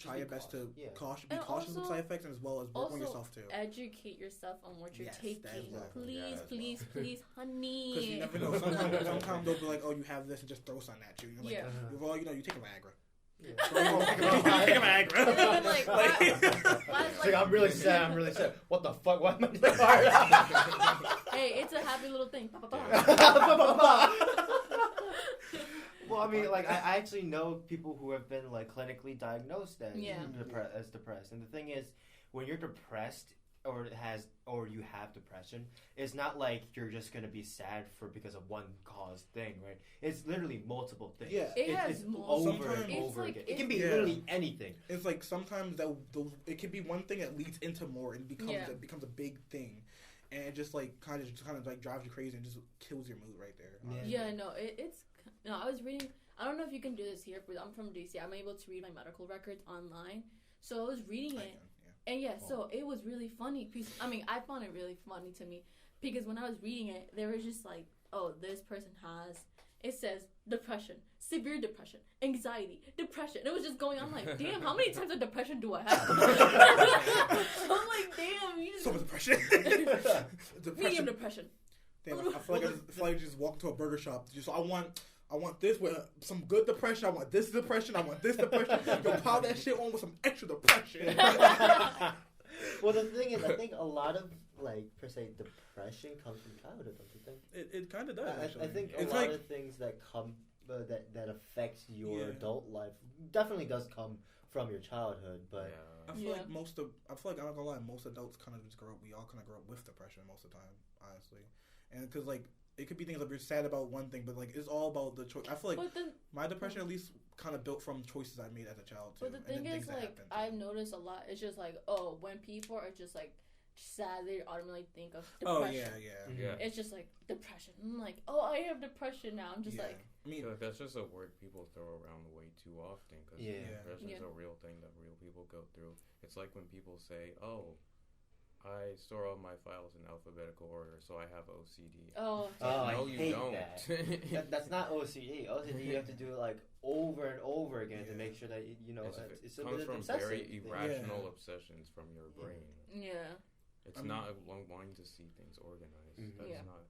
try your best to be cautious with side effects, and as well as work on yourself too. Educate yourself on what you're taking. Please, honey. Because you never know. Sometimes they'll be like, "Oh, you have this," and just throw something at you. And you're like, well, you take a Viagra. I'm really sad. What the fuck? Why am I Hey, it's a happy little thing. Well, I mean, like, I actually know people who have been, like, clinically diagnosed as depressed. And the thing is, when you're depressed or you have depression, it's not like you're just going to be sad because of one cause thing, right? It's literally multiple things. Yeah. It's over and over again. It can be literally anything. It's like sometimes it can be one thing that leads into more and it becomes a big thing. And it just like kind of like drives you crazy and just kills your mood right there. I was reading, I don't know if you can do this here, but I'm from DC. I'm able to read my medical records online. So I was reading it. And so it was really funny. I mean, I found it really funny to me because when I was reading it, they were just like, oh, this person it says depression, severe depression, anxiety, depression. And it was just going on like, damn, how many types of depression do I have? I'm like, damn. So much depression. Medium depression. Damn, I feel like I just walked to a burger shop. I want this with some good depression. I want this depression. I want this depression. Yo, pile that shit on with some extra depression. Well, the thing is, I think a lot of, like, per se, depression comes from childhood, don't you think? It kind of does, actually. I think a lot of things that come, that affects your adult life definitely does come from your childhood, but I feel like I'm not gonna lie, most adults kind of just grow up. We all kind of grow up with depression most of the time, honestly, and because like it could be things like you're sad about one thing, but like it's all about the choice. I feel like my depression at least kind of built from choices I made as a child too. But the thing is, like I've noticed a lot. It's just like when people are just like sad, they automatically think of depression. Oh yeah. It's just like depression. I'm like, I have depression now. I'm just like. I mean, that's just a word people throw around way too often because depression is a real thing that real people go through. It's like when people say, "Oh, I store all my files in alphabetical order, so I have OCD." No, you don't. That's not OCD. OCD you have to do it like over and over again to make sure that it comes from very irrational obsessions from your brain. Yeah. It's not wanting to see things organized. That's not.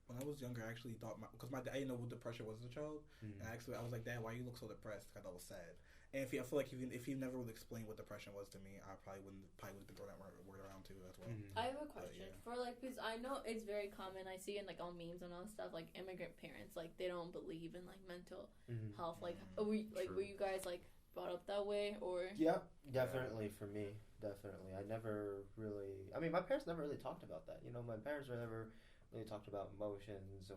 When I was younger, I actually thought because my dad, I didn't know what depression was as a child, and I was like, "Dad, why you look so depressed?" Because I was sad. And I feel like if he never would explain what depression was to me, I probably would have been throwing that word around too as well. I have a question for like, because I know it's very common. I see in like all memes and all stuff, like immigrant parents, like they don't believe in like mental health. Like, were you guys like brought up that way or? Yeah, definitely for me. Definitely, I never really. I mean, my parents never really talked about that. My parents were never really talked about emotions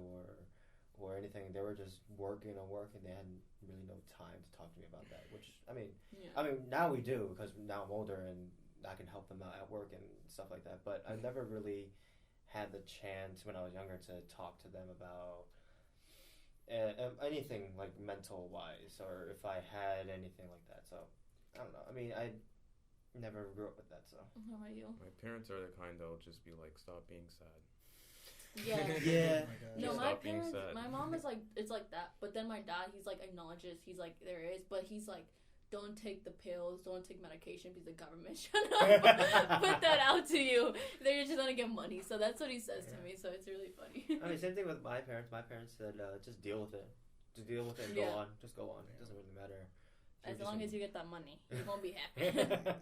or anything. They were just working. They had really no time to talk to me about that. Which I mean now we do because now I'm older and I can help them out at work and stuff like that. But I never really had the chance when I was younger to talk to them about anything like mental wise or if I had anything like that. So I don't know. I mean I never grew up with that. So how about you? My parents are the kind that'll just be like, "Stop being sad." Yeah. Oh no, my parents, my mom is like, it's like that. But then my dad, he's like acknowledges, he's like, there is, but he's like, don't take the pills, don't take medication because the government should put that out to you. They're just gonna get money. So that's what he says to me. So it's really funny. I mean, same thing with my parents. My parents said, just deal with it. Just deal with it and go on. Just go on. It doesn't really matter. As long as you get that money, you won't be happy.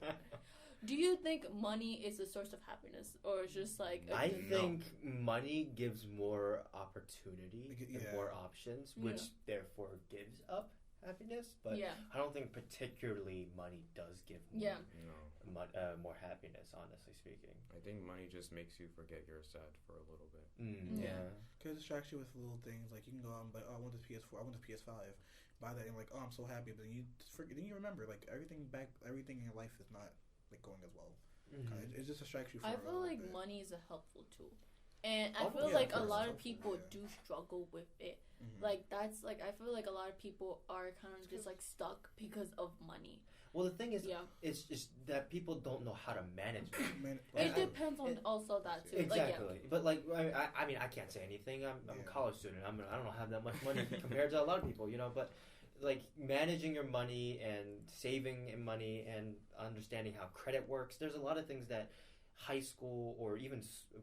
Do you think money is a source of happiness, or it's just like? I think money gives more opportunity and more options, which therefore gives up happiness. But I don't think particularly money does give more happiness. Honestly speaking, I think money just makes you forget you're sad for a little bit. Because it distracts you with little things like you can go out and be like, "Oh, I want this PS4, I want this PS5." Buy that and like, "Oh, I'm so happy," but then you remember like everything in your life is not like going as well. It just distracts you. I feel like money is a helpful tool, and I feel like a lot of people do struggle with it. Like that's like I feel like a lot of people are kind of just like stuck because of money. Well, the thing is, it's just that people don't know how to manage it. It depends on also that too. Exactly, like, but like I mean, I can't say anything. I'm a college student. I don't have that much money compared to a lot of people, but. Like managing your money and saving money and understanding how credit works. There's a lot of things that high school or even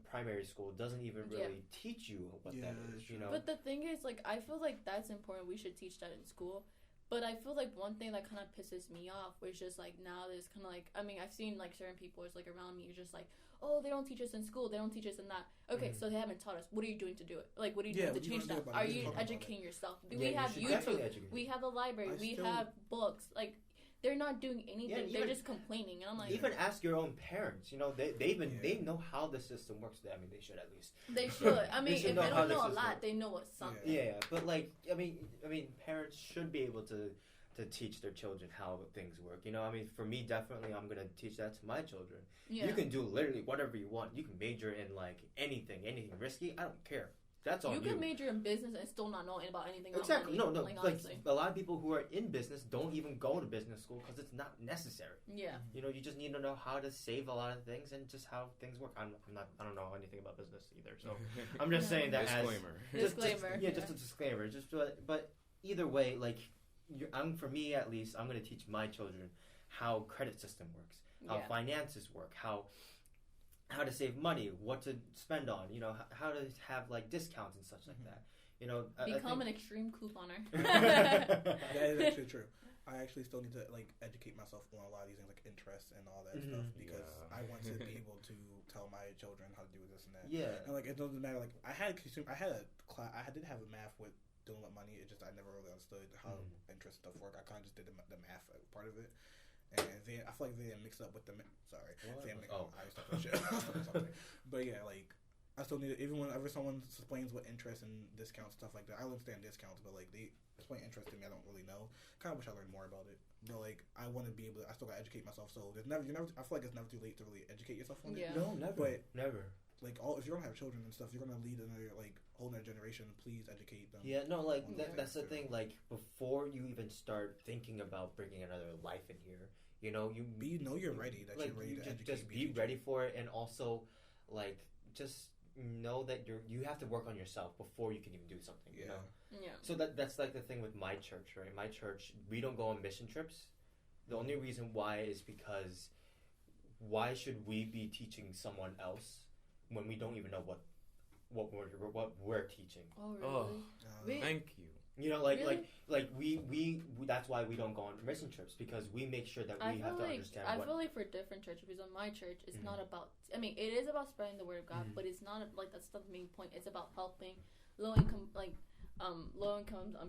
primary school doesn't even really teach you what that is. But the thing is, like, I feel like that's important. We should teach that in school. But I feel like one thing that kind of pisses me off was just like now there's kind of like I've seen like certain people it's like around me. It's just like, oh, they don't teach us in school. They don't teach us in that. Okay, so they haven't taught us. What are you doing to do it? Like, what are you doing to change that? Are you educating yourself? We have YouTube. We have the library. We have books. Like, they're not doing anything. They're just complaining. And I'm like, even ask your own parents. They know how the system works. I mean, they should at least. They should. I mean, if they don't know a lot, they know what's something. Yeah, but like, I mean, parents should be able to teach their children how things work. I mean, for me, definitely, I'm gonna teach that to my children. Yeah. You can do literally whatever you want. You can major in like anything risky. I don't care. That's all you can major in business and still not know about anything. Exactly. About money. No. Like a lot of people who are in business don't even go to business school because it's not necessary. Yeah. You just need to know how to save a lot of things and just how things work. I don't know anything about business either, so I'm just saying that disclaimer. Disclaimer. Just a disclaimer. But either way, like, for me at least, I'm going to teach my children how credit system works, how finances work, how to save money, what to spend on, how to have like discounts and such like that. Become an extreme couponer. That is actually true. I actually still need to like educate myself on a lot of these things like interest and all that stuff because I want to be able to tell my children how to do this and that. Yeah. And like it doesn't matter. Like I did have a math with dealing with money. It just I never really understood how interest stuff work. I kind of just did the math part of it. and I feel like they mix up with the. Sorry, I stopped that shit. But yeah, like I still need it. Even whenever someone explains what interest and discounts stuff like that, I understand discounts, but like they explain interest to me, I don't really know. Kind of wish I learned more about it. But like I want to be able to. I still gotta educate myself. So there's never. I feel like it's never too late to really educate yourself on it. No, never. But never. Like if you're gonna have children and stuff, you're gonna lead another whole another generation. Please educate them. Yeah, no, like that's the thing. Like before you even start thinking about bringing another life in here, you know you're ready. That you're ready to educate. Just be ready for it, and also like just know that you have to work on yourself before you can even do something. Yeah. You know? Yeah. So that's like the thing with my church, right? My church, we don't go on mission trips. The only reason why is because why should we be teaching someone else when we don't even know what we're teaching? Oh, really? Thank you. You know, like we that's why we don't go on mission trips, because we make sure that we have to understand. I feel like for different churches, because on my church, it's not about. I mean, it is about spreading the word of God, but it's not like that's the main point. It's about helping low income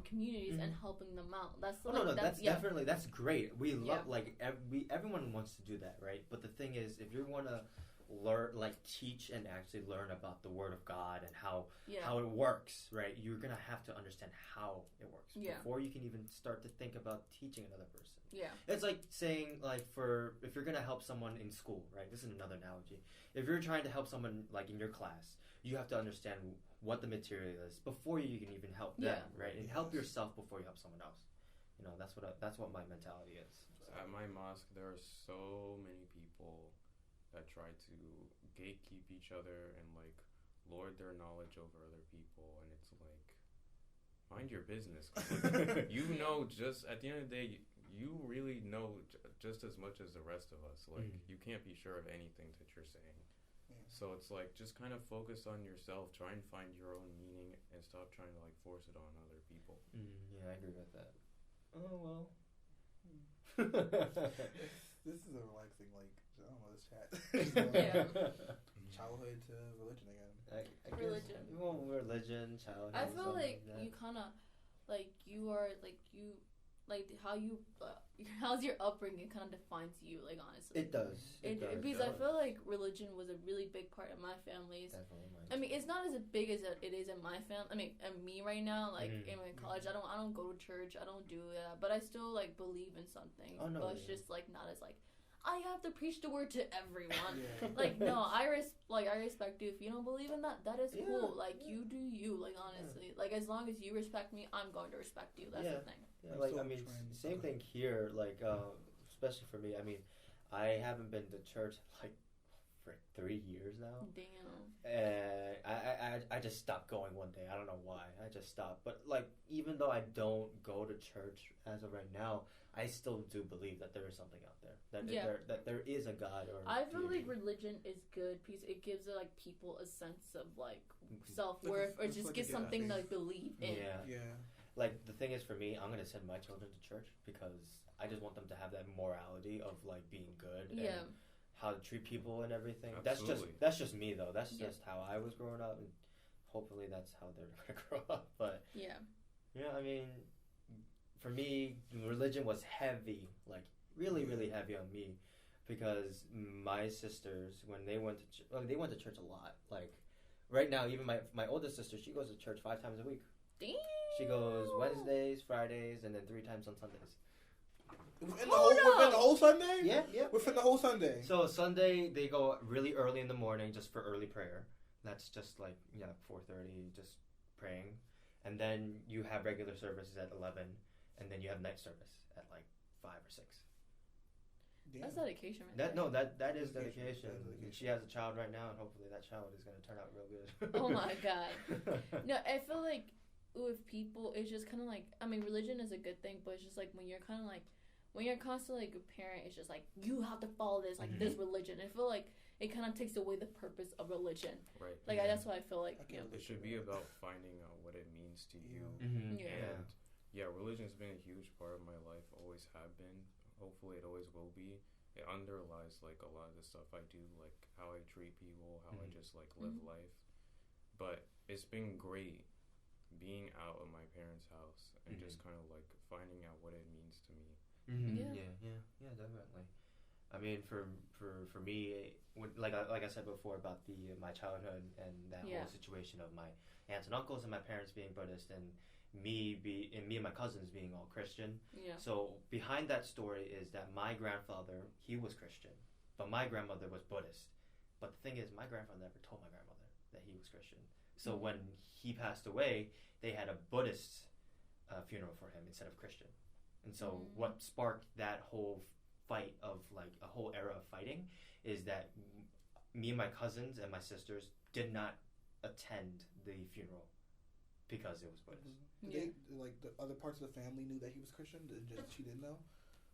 communities and helping them out. That's that's definitely that's great. We love everyone wants to do that, right? But the thing is, if you want to learn, teach and actually learn about the Word of God and how it works, right? You're gonna have to understand how it works before you can even start to think about teaching another person. Yeah, it's like saying if you're gonna help someone in school, right? This is another analogy. If you're trying to help someone in your class, you have to understand what the material is before you can even help them, right? And help yourself before you help someone else. You know, that's what my mentality is. So. At my mosque, there are so many people that try to gatekeep each other and lord their knowledge over other people, and it's mind your business. You know, just at the end of the day, you really know just as much as the rest of us. You can't be sure of anything that you're saying. So it's just kind of focus on yourself, try and find your own meaning, and stop trying to force it on other people. Yeah, I agree with that. Oh well. This is a relaxing, I don't know, this chat. Childhood to religion again. I religion. Well, religion, childhood. I feel you kind of, you are, how's your upbringing kind of defines you, honestly. It does. Because I feel like religion was a really big part of my family's. Definitely mine. I mean, it's not as big as it is in my family. I mean, and me right now, in my college, I don't go to church. I don't do that, but I still believe in something. Oh, no, but it's just not as I have to preach the word to everyone. No, I respect you. If you don't believe in that, that is cool. You do you. Honestly, as long as you respect me, I'm going to respect you. That's the thing. Yeah, same thing here. Especially for me. I mean, I haven't been to church for 3 years now. Damn. And I just stopped going one day. I don't know why. I just stopped. But even though I don't go to church as of right now, I still do believe that there is something out there. That there is a God or. I feel like religion is good because it gives people a sense of self-worth, or just get something to believe in. Yeah. The thing is, for me, I'm gonna send my children to church because I just want them to have that morality of being good and how to treat people and everything. Absolutely. That's just me though. That's just how I was growing up, and hopefully that's how they're gonna grow up. But yeah, I mean, for me, religion was heavy, really, really heavy on me, because my sisters, when they went to they went to church a lot. Right now, even my oldest sister, she goes to church 5 times a week. Damn. She goes Wednesdays, Fridays, and then 3 times on Sundays. Within the whole Sunday? Yeah. Within the whole Sunday. So Sunday they go really early in the morning just for early prayer. That's just 4:30, just praying, and then you have regular services at 11, and then you have night service at 5 or 6. Damn. That's dedication, right? That is dedication. She has a child right now, and hopefully that child is going to turn out real good. Oh my God. No, I feel with people, it's just kind of religion is a good thing, but it's just when you're kind of when you're constantly a parent, it's just you have to follow this this religion. I feel it kind of takes away the purpose of religion. Right. That's why I feel it should be about finding out what it means to you. And religion's been a huge part of my life. Always have been. Hopefully it always will be. It underlies a lot of the stuff I do, how I treat people, how I just live life. But it's been great being out of my parents' house and just kind of finding out what it means to me. Mm-hmm. Yeah, definitely. I mean, for me, like I said before about my childhood and that whole situation of my aunts and uncles and my parents being Buddhist and me and my cousins being all Christian. Yeah. So behind that story is that my grandfather, he was Christian, but my grandmother was Buddhist. But the thing is, my grandfather never told my grandmother that he was Christian. So when he passed away, they had a Buddhist funeral for him instead of Christian. And so what sparked that whole fight of like a whole era of fighting is that me and my cousins and my sisters did not attend the funeral because it was Buddhist. They, like the other parts of the family knew that he was Christian, just she didn't know?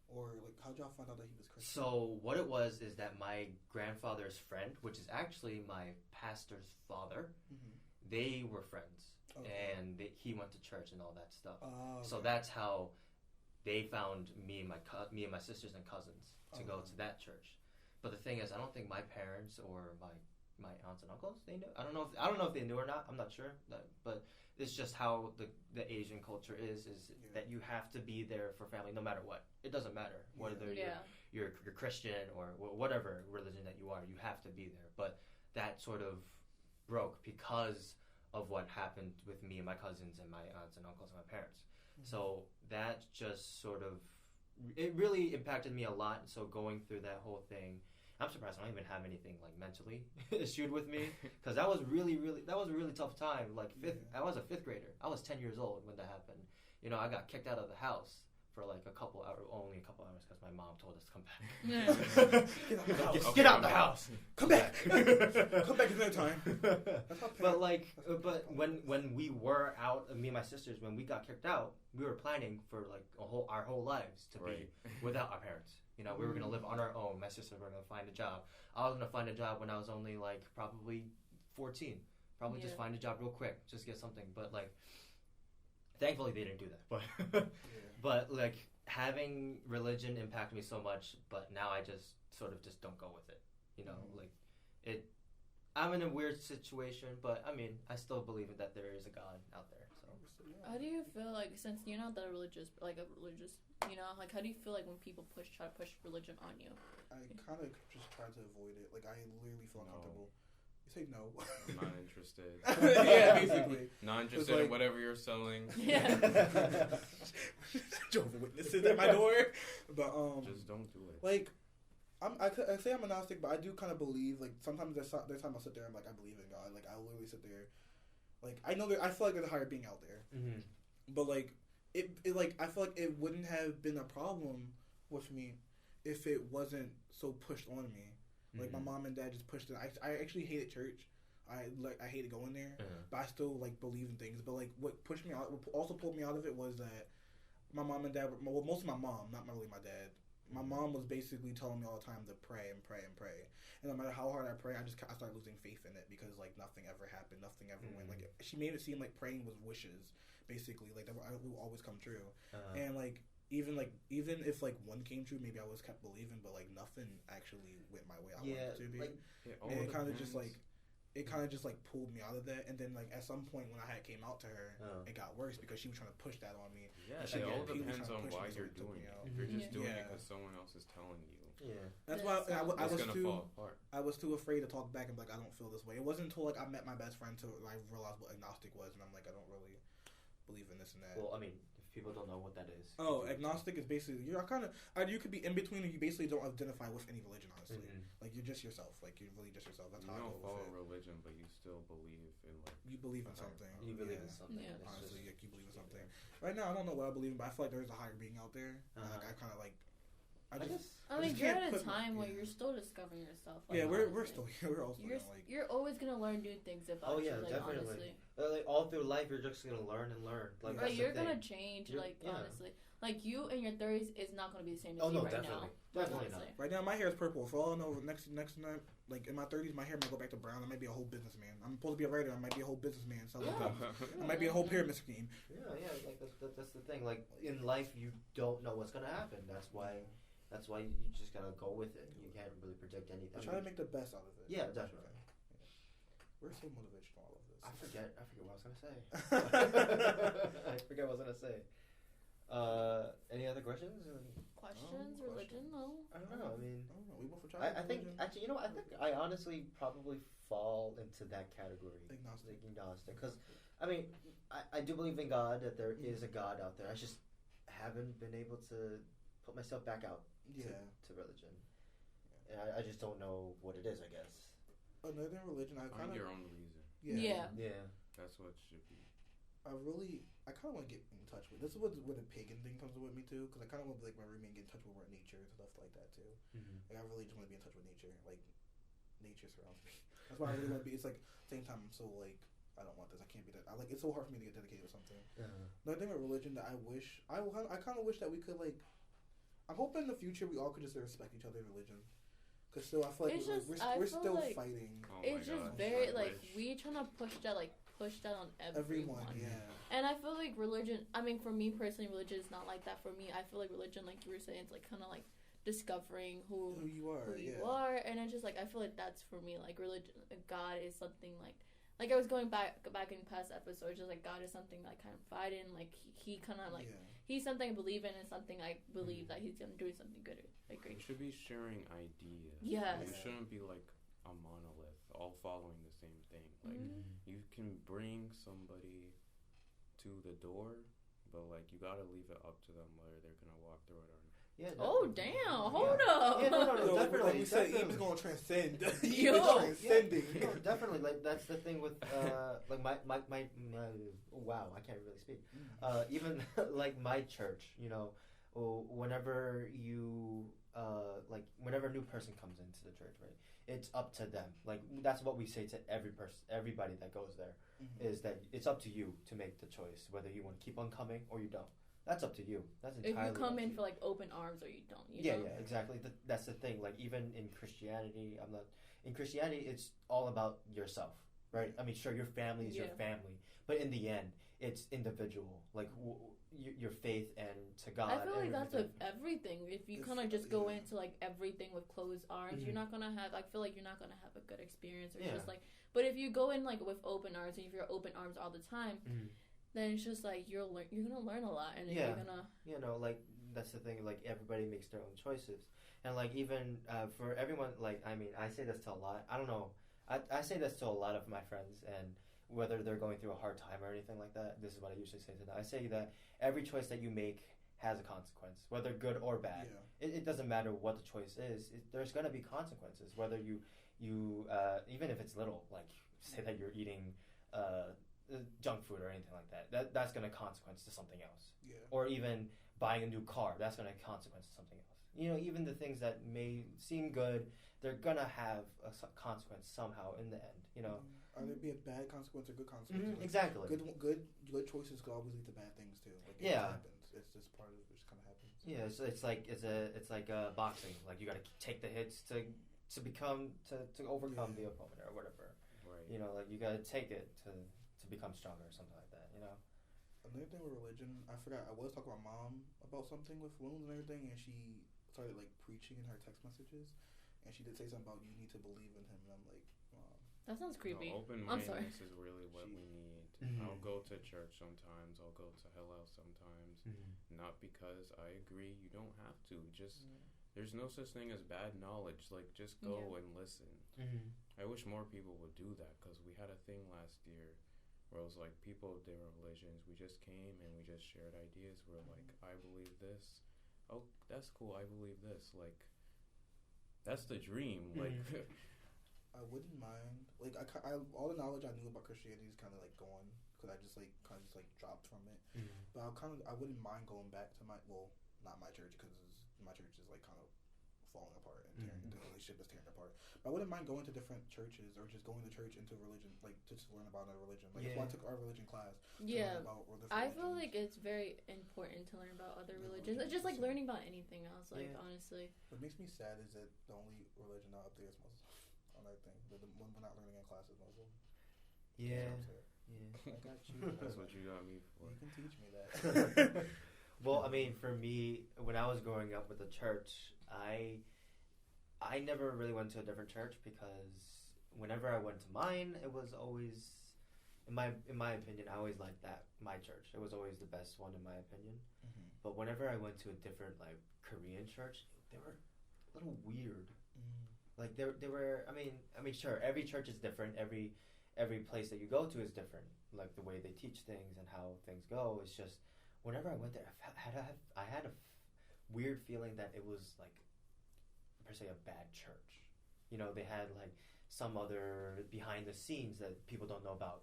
Or like how'd y'all find out that he was Christian? So what it was is that my grandfather's friend, which is actually my pastor's father, they were friends. Okay. And he went to church and all that stuff. Okay. So that's how they found me and my sisters and cousins to go to that church. But the thing is, I don't think my parents or my aunts and uncles, they knew. I don't know if they knew or not. I'm not sure. But it's just how the Asian culture is that you have to be there for family no matter what. It doesn't matter whether you're Christian or whatever religion that you are. You have to be there. But that sort of broke because of what happened with me and my cousins and my aunts and uncles and my parents. So that just sort of, it really impacted me a lot. So going through that whole thing, I'm surprised I don't even have anything like mentally issued with me, because that was a really tough time. Like I was a fifth grader. I was 10 years old when that happened. You know, I got kicked out of the house for like only a couple hours, because my mom told us to come back. Get out of the house. Come back. Come back another time. But when we were out, me and my sisters, when we got kicked out, we were planning for like our whole lives to be without our parents. You know, we were gonna live on our own. My sisters were gonna find a job. I was gonna find a job when I was only like probably 14. Probably just find a job real quick, just get something. But like, thankfully they didn't do that. But like, having religion impacted me so much, but now I just sort of just don't go with it. You know, like I'm in a weird situation, but I mean, I still believe that there is a God out there. So how do you feel like, since you're not that religious, you know, like how do you feel like when people try to push religion on you? I kind of just try to avoid it. Like I literally feel uncomfortable. You say no. I'm not interested. Yeah, basically. Not interested in whatever you're selling. Yeah. Jehovah's Witnesses at my door. But just don't do it. Like, I say I'm agnostic, but I do kind of believe. Like sometimes there's time I'll sit there and like I believe in God. Like I literally sit there. Like I know I feel like there's a higher being out there. Mm-hmm. But like it like I feel like it wouldn't have been a problem with me if it wasn't so pushed on me. Like my mom and dad just pushed it. I actually hated church. I hated going there, but I still like believe in things. But like what pushed me out, what also pulled me out of it was that my mom and dad were, well, mostly my mom, not really my dad. My mom was basically telling me all the time to pray and pray and pray. And no matter how hard I pray, I started losing faith in it, because like nothing ever happened, nothing ever went. Like she made it seem like praying was wishes, basically, like that will always come true. And like even if like one came true, maybe I was kept believing, but like nothing actually went my way I wanted it to be. Like, and it kind of just like pulled me out of that. And then like at some point when I came out to her, it got worse because she was trying to push that on me. Yeah, it all depends on why you're doing it. If you're just doing it because someone else is telling you. Yeah, that's why I was too afraid to talk back and be like, I don't feel this way. It wasn't until like I met my best friend till I realized what agnostic was, and I'm like, I don't really believe in this and that. Well, I mean, people don't know what that is. Oh, agnostic is basically you could be in between, and you basically don't identify with any religion. Honestly, like you're just yourself. Like you're really just yourself. That's you how I don't go follow with it. religion, but you still believe in like you believe in something. You believe in something. Yeah. Honestly, you believe in something. Right now, I don't know what I believe in, but I feel like there is a higher being out there. Like I kind of like. I mean, you're at a time where you're still discovering yourself. Like, we're still here. We're also you're always gonna learn new things about you. Like, definitely. Honestly. Like all through life, you're just gonna learn and learn. Like right, you're gonna change. Honestly, like you in your 30s is not gonna be the same as you right now. Definitely not. Right now, my hair is purple. For all I know, next night, like in my 30s, my hair might go back to brown. I might be a whole businessman. I'm supposed to be a writer. I might be a whole businessman. So I might be a whole pyramid scheme. Yeah. Like that's the thing. Like in life, you don't know what's gonna happen. That's why you just gotta go with it. You can't really predict anything. Try to make the best out of it. Yeah, definitely. We're so motivational, all of this. I forget what I was gonna say. I forget what I was gonna say. Any other questions? Religion? No. I don't know. I mean, we both for I think actually, I think I honestly probably fall into that category, agnostic, because I mean, I do believe in God, that there is a God out there. I just haven't been able to put myself back out to religion, and I just don't know what it is. I guess another religion. Find your own reason. Yeah. That's what it should be. I kind of want to get in touch with. This is where the pagan thing comes with me too, because I kind of want to my roommate get in touch with more nature and stuff like that too. Like I really just want to be in touch with nature. Like nature surrounds me. That's why I really want to be. It's like same time I'm so like I don't want this. I can't be that. It's so hard for me to get dedicated to something. Another thing with religion that I kind of wish that we could like. I'm hoping in the future we all could just respect each other's religion. Because still, I feel like we're still like, fighting. It's just very like we trying to push that on everyone. Yeah. And I feel like religion. I mean, for me personally, religion is not like that. For me, I feel like religion, like you were saying, it's like kind of like discovering who you are, and it's just like I feel like that's for me. Like religion, God is something like I was going back in past episodes, just like God is something that I kind of fight in. Like he kind of like he's something I believe in, and something I believe that he's gonna do something good. Like great. We should be sharing ideas. Yes. We shouldn't be like a monolith, all following the same thing. Like you can bring somebody to the door, but like you gotta leave it up to them whether they're gonna walk through it or not. Yeah, oh damn! Hold up. Yeah, no, definitely. Like you said, Eve's gonna transcend. Transcending. Yeah, no, definitely. Like that's the thing with like my wow, I can't really speak. Even like my church, you know, whenever you whenever a new person comes into the church, right? It's up to them. Like that's what we say to everybody that goes there, is that it's up to you to make the choice whether you want to keep on coming or you don't. That's up to you. That's entirely if you come in for like open arms or you don't. You know? Yeah, exactly. That's the thing. Like even in Christianity, it's all about yourself, right? I mean, sure, your family is your family, but in the end, it's individual. Like your faith and to God. I feel like that's with everything. If you kind of just go into like everything with closed arms, you're not gonna have. I feel like you're not gonna have a good experience. Or just like, but if you go in like with open arms, and if you're open arms all the time. Then it's just like you're gonna learn a lot, and you're gonna like that's the thing. Like everybody makes their own choices, and like even for everyone, like I mean, I say this to a lot. I don't know. I say this to a lot of my friends, and whether they're going through a hard time or anything like that, this is what I usually say to them. I say that every choice that you make has a consequence, whether good or bad. It doesn't matter what the choice is. There's gonna be consequences, whether you even if it's little, like say that you're eating. Junk food or anything like that. That's going to consequence to something else. Or even buying a new car, that's going to consequence to something else. You know, even the things that may seem good, they're going to have a consequence somehow in the end, you know. Either be a bad consequence or good consequence. Like exactly. Good choices could always lead to bad things too. Like it happens. It's just part of it. Just kind of happens. Yeah, so it's like boxing. Like you got to take the hits to overcome the opponent or whatever. Right. You know, like you got to take it to become stronger or something like that, you know. Another thing with religion, I forgot. I was talking to my mom about something with loans and everything, and she started like preaching in her text messages, and she did say something about you need to believe in him, and I'm like, Mom. That sounds creepy. Open-mindedness is really what we need. I'll go to church sometimes. I'll go to Hell House sometimes. Not because I agree. You don't have to. Just there's no such thing as bad knowledge. Like just go and listen. I wish more people would do that because we had a thing last year. Where it was like people of different religions, we just came and we just shared ideas. We're like, I believe this. Oh, that's cool. I believe this. Like, that's the dream. Like, I wouldn't mind. Like, I all the knowledge I knew about Christianity is kind of like gone because I just like kind of just like dropped from it. But I wouldn't mind going back to not my church because my church is like kind of falling apart and the relationship is tearing apart. But I wouldn't mind going to different churches or just going to church into religion, like just to learn about another religion. Like that's why I took our religion class. I feel like it's very important to learn about other religions. It's just like learning about anything else. Like honestly, what makes me sad is that the only religion not up there is Muslim. On that thing, the one we're not learning in class is Muslim. Yeah. I got you. That's what you got me for. You can teach me that. Well, I mean, for me, when I was growing up with the church, I never really went to a different church because whenever I went to mine, it was always, in my opinion, I always liked my church. It was always the best one in my opinion. But whenever I went to a different like Korean church, they were a little weird. Like they were. I mean, sure, every church is different. Every place that you go to is different. Like the way they teach things and how things go. It's just whenever I went there, I had a weird feeling that it was like per se a bad church. You know, they had like some other behind the scenes that people don't know about.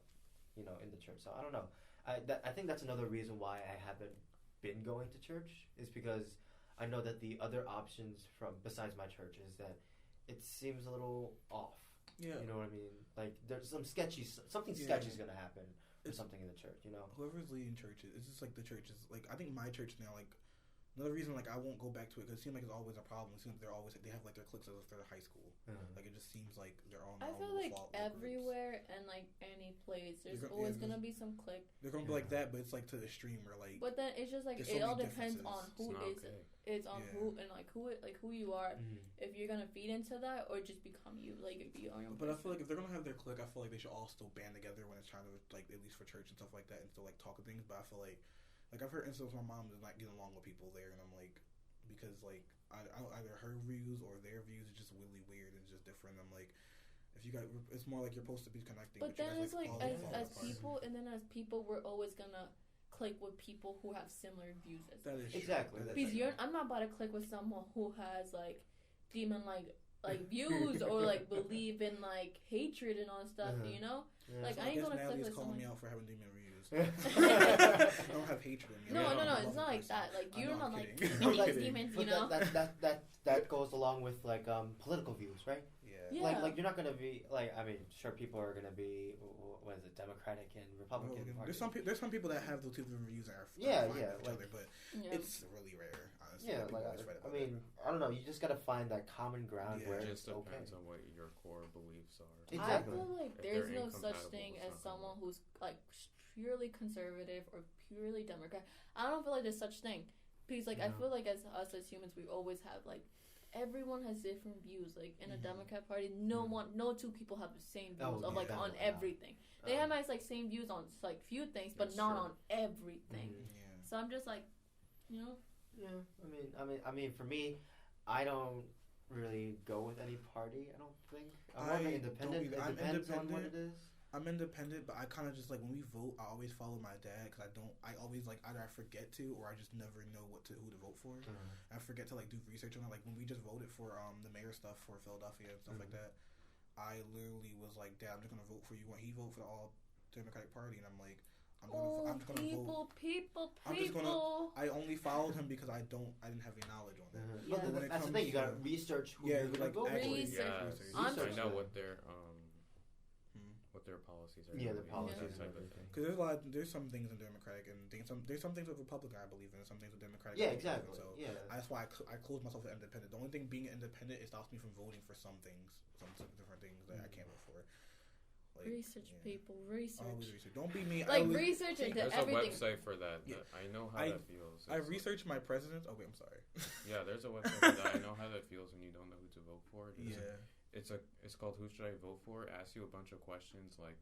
You know, in the church. So I don't know. I think that's another reason why I haven't been going to church is because I know that the other options from besides my church is that it seems a little off. Yeah. You know what I mean? Like there's something sketchy is going to happen or something in the church, you know? Whoever's leading churches, it's just like the churches. Like I think my church now, like another reason like I won't go back to it because it seems like it's always a problem. It seems like they have like their cliques as if they're high school. Like it just seems like they're all. I feel like everywhere and like any place, there's always gonna be some clique. They're gonna be like that, but it's like to the extreme where like. But then it's just like it all depends on who is it. It's on who and like who you are. If you're gonna feed into that or just become you, like if you are your own But person. I feel like if they're gonna have their clique, I feel like they should all still band together when it's trying to like at least for church and stuff like that and still like talk of things. But I feel like I've heard instances where my mom is not getting along with people there, and I'm like. Because like either her views or their views is just really weird and just different. I'm like, if you got, it's more like you're supposed to be connecting. But then it's like as people, and then as people, we're always gonna click with people who have similar views as that is exactly. Because I'm not about to click with someone who has like demon like views or like believe in like hatred and all stuff. You know, like I ain't gonna click with someone. Calling me out for having demon views. I don't have hatred in me. No, it's not like that. Like you're not like demons, you know. That goes along with like political views, right? Yeah. Like you're not gonna be like sure people are gonna be what is it Democratic and Republican. There's some people that have those two different views and are like, other, but it's really rare. Honestly, I don't know. You just gotta find that common ground where it just depends on what your core beliefs are. Exactly. I feel like there's no such thing as someone who's like purely conservative or purely Democrat. I don't feel like there's such thing because like I feel like as us as humans we always have like everyone has different views. Like in a Democrat party, no two people have the same views of like on everything. They have nice like same views on like few things, but not on everything. So I'm just like, you know. Yeah, I mean, for me, I don't really go with any party. I don't think I'm independent. It depends on what it is. I'm independent, but I kind of just like when we vote, I always follow my dad because I always like either I forget to or I just never know who to vote for. I forget to like do research on it. Like when we just voted for the mayor stuff for Philadelphia and stuff like that, I literally was like, Dad, I'm just gonna vote for you. When he vote for the all Democratic Party, and I'm like. I'm just gonna vote. People. I only followed him because I didn't have any knowledge on it. But that's the thing. You gotta research who you're gonna vote for. Research. Find out what their policies are. Yeah, the policies type of thing. Because there's some things in Democratic and there's some things with Republican I believe in, and some things with Democratic. Yeah, exactly. So that's why I close myself to independent. The only thing being independent it stops me from voting for some things, some different things that I can't vote for. Like, research people, research. Always research. Don't be me. Like research into everything. There's a website for that. I know how that feels. I researched my presidents. Oh wait, I'm sorry. Yeah, there's a website for that. I know how that feels when you don't know who to vote for. It's called Who Should I Vote For? It asks you a bunch of questions like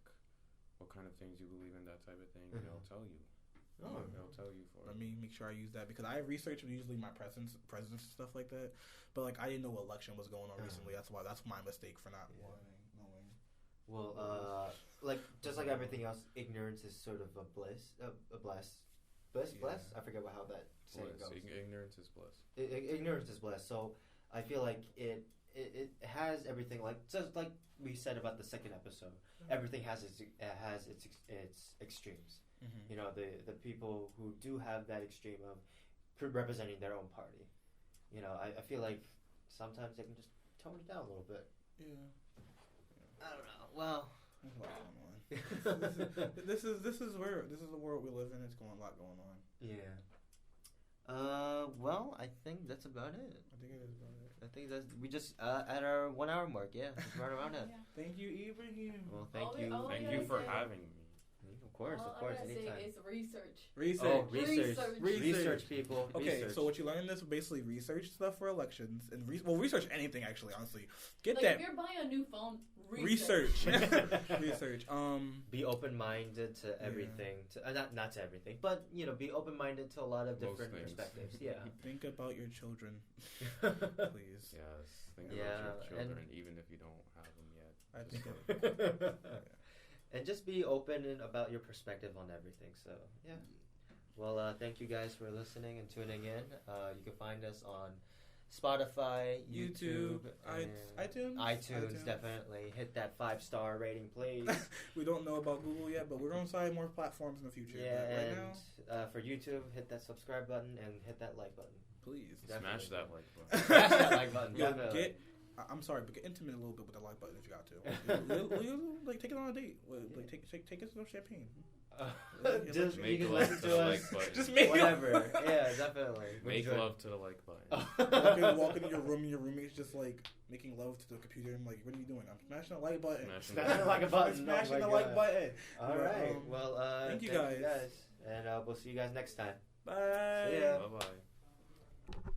what kind of things you believe in, that type of thing, and it'll tell you. It'll tell you for. Let me make sure I use that because I research usually my presidents and stuff like that. But like I didn't know what election was going on recently. That's my mistake for not knowing. Well, like just like everything else, ignorance is sort of a bliss. I forget how that saying goes. Ignorance is bliss. Ignorance is bliss. So I feel like it has everything like just like we said about the second episode. Everything has its extremes. You know, the people who do have that extreme of representing their own party. You know, I feel like sometimes they can just tone it down a little bit. Yeah. I don't know. Well, there's a lot going on. This is the world we live in. It's a lot going on. Yeah. Well, I think that's about it. I think it is about it. I think we just at our 1 hour mark. Yeah, right around it. Thank you, Ibrahim. Well, thank you for having me. course, All of course, I gotta anytime. say is research. Research. Research, people. Okay, Research. so what you learned is basically research stuff for elections and research anything actually. Honestly, get Like that if you're buying a new phone, research. Research. Be open-minded to everything. Not to everything, but be open-minded to a lot of different perspectives. Yeah. Think about your children, please. Yes. Think about your children, even if you don't have them yet. I think. And just be open about your perspective on everything. So yeah. Well, thank you guys for listening and tuning in. You can find us on Spotify, YouTube, iTunes. Definitely hit that 5-star rating, please. We don't know about Google yet, but we're gonna try more platforms in the future. Yeah, but right and now, for YouTube, hit that subscribe button and hit that like button. Please smash that like button. Smash that like button. Yo, Definitely. I'm sorry, but get intimate a little bit with the like button if you got to. Like take it on a date. Like take us some champagne. Just make you can love listen to to the us. like button. Just make Whatever. Yeah, definitely. Make love to the like button. Walk into your room and your roommate's just like making love to the computer. I'm like, what are you doing? I'm smashing the like button. Smashing the like button. Smashing the like button. All right. Well, thank you guys. And we'll see you guys next time. Bye. See ya. Bye bye.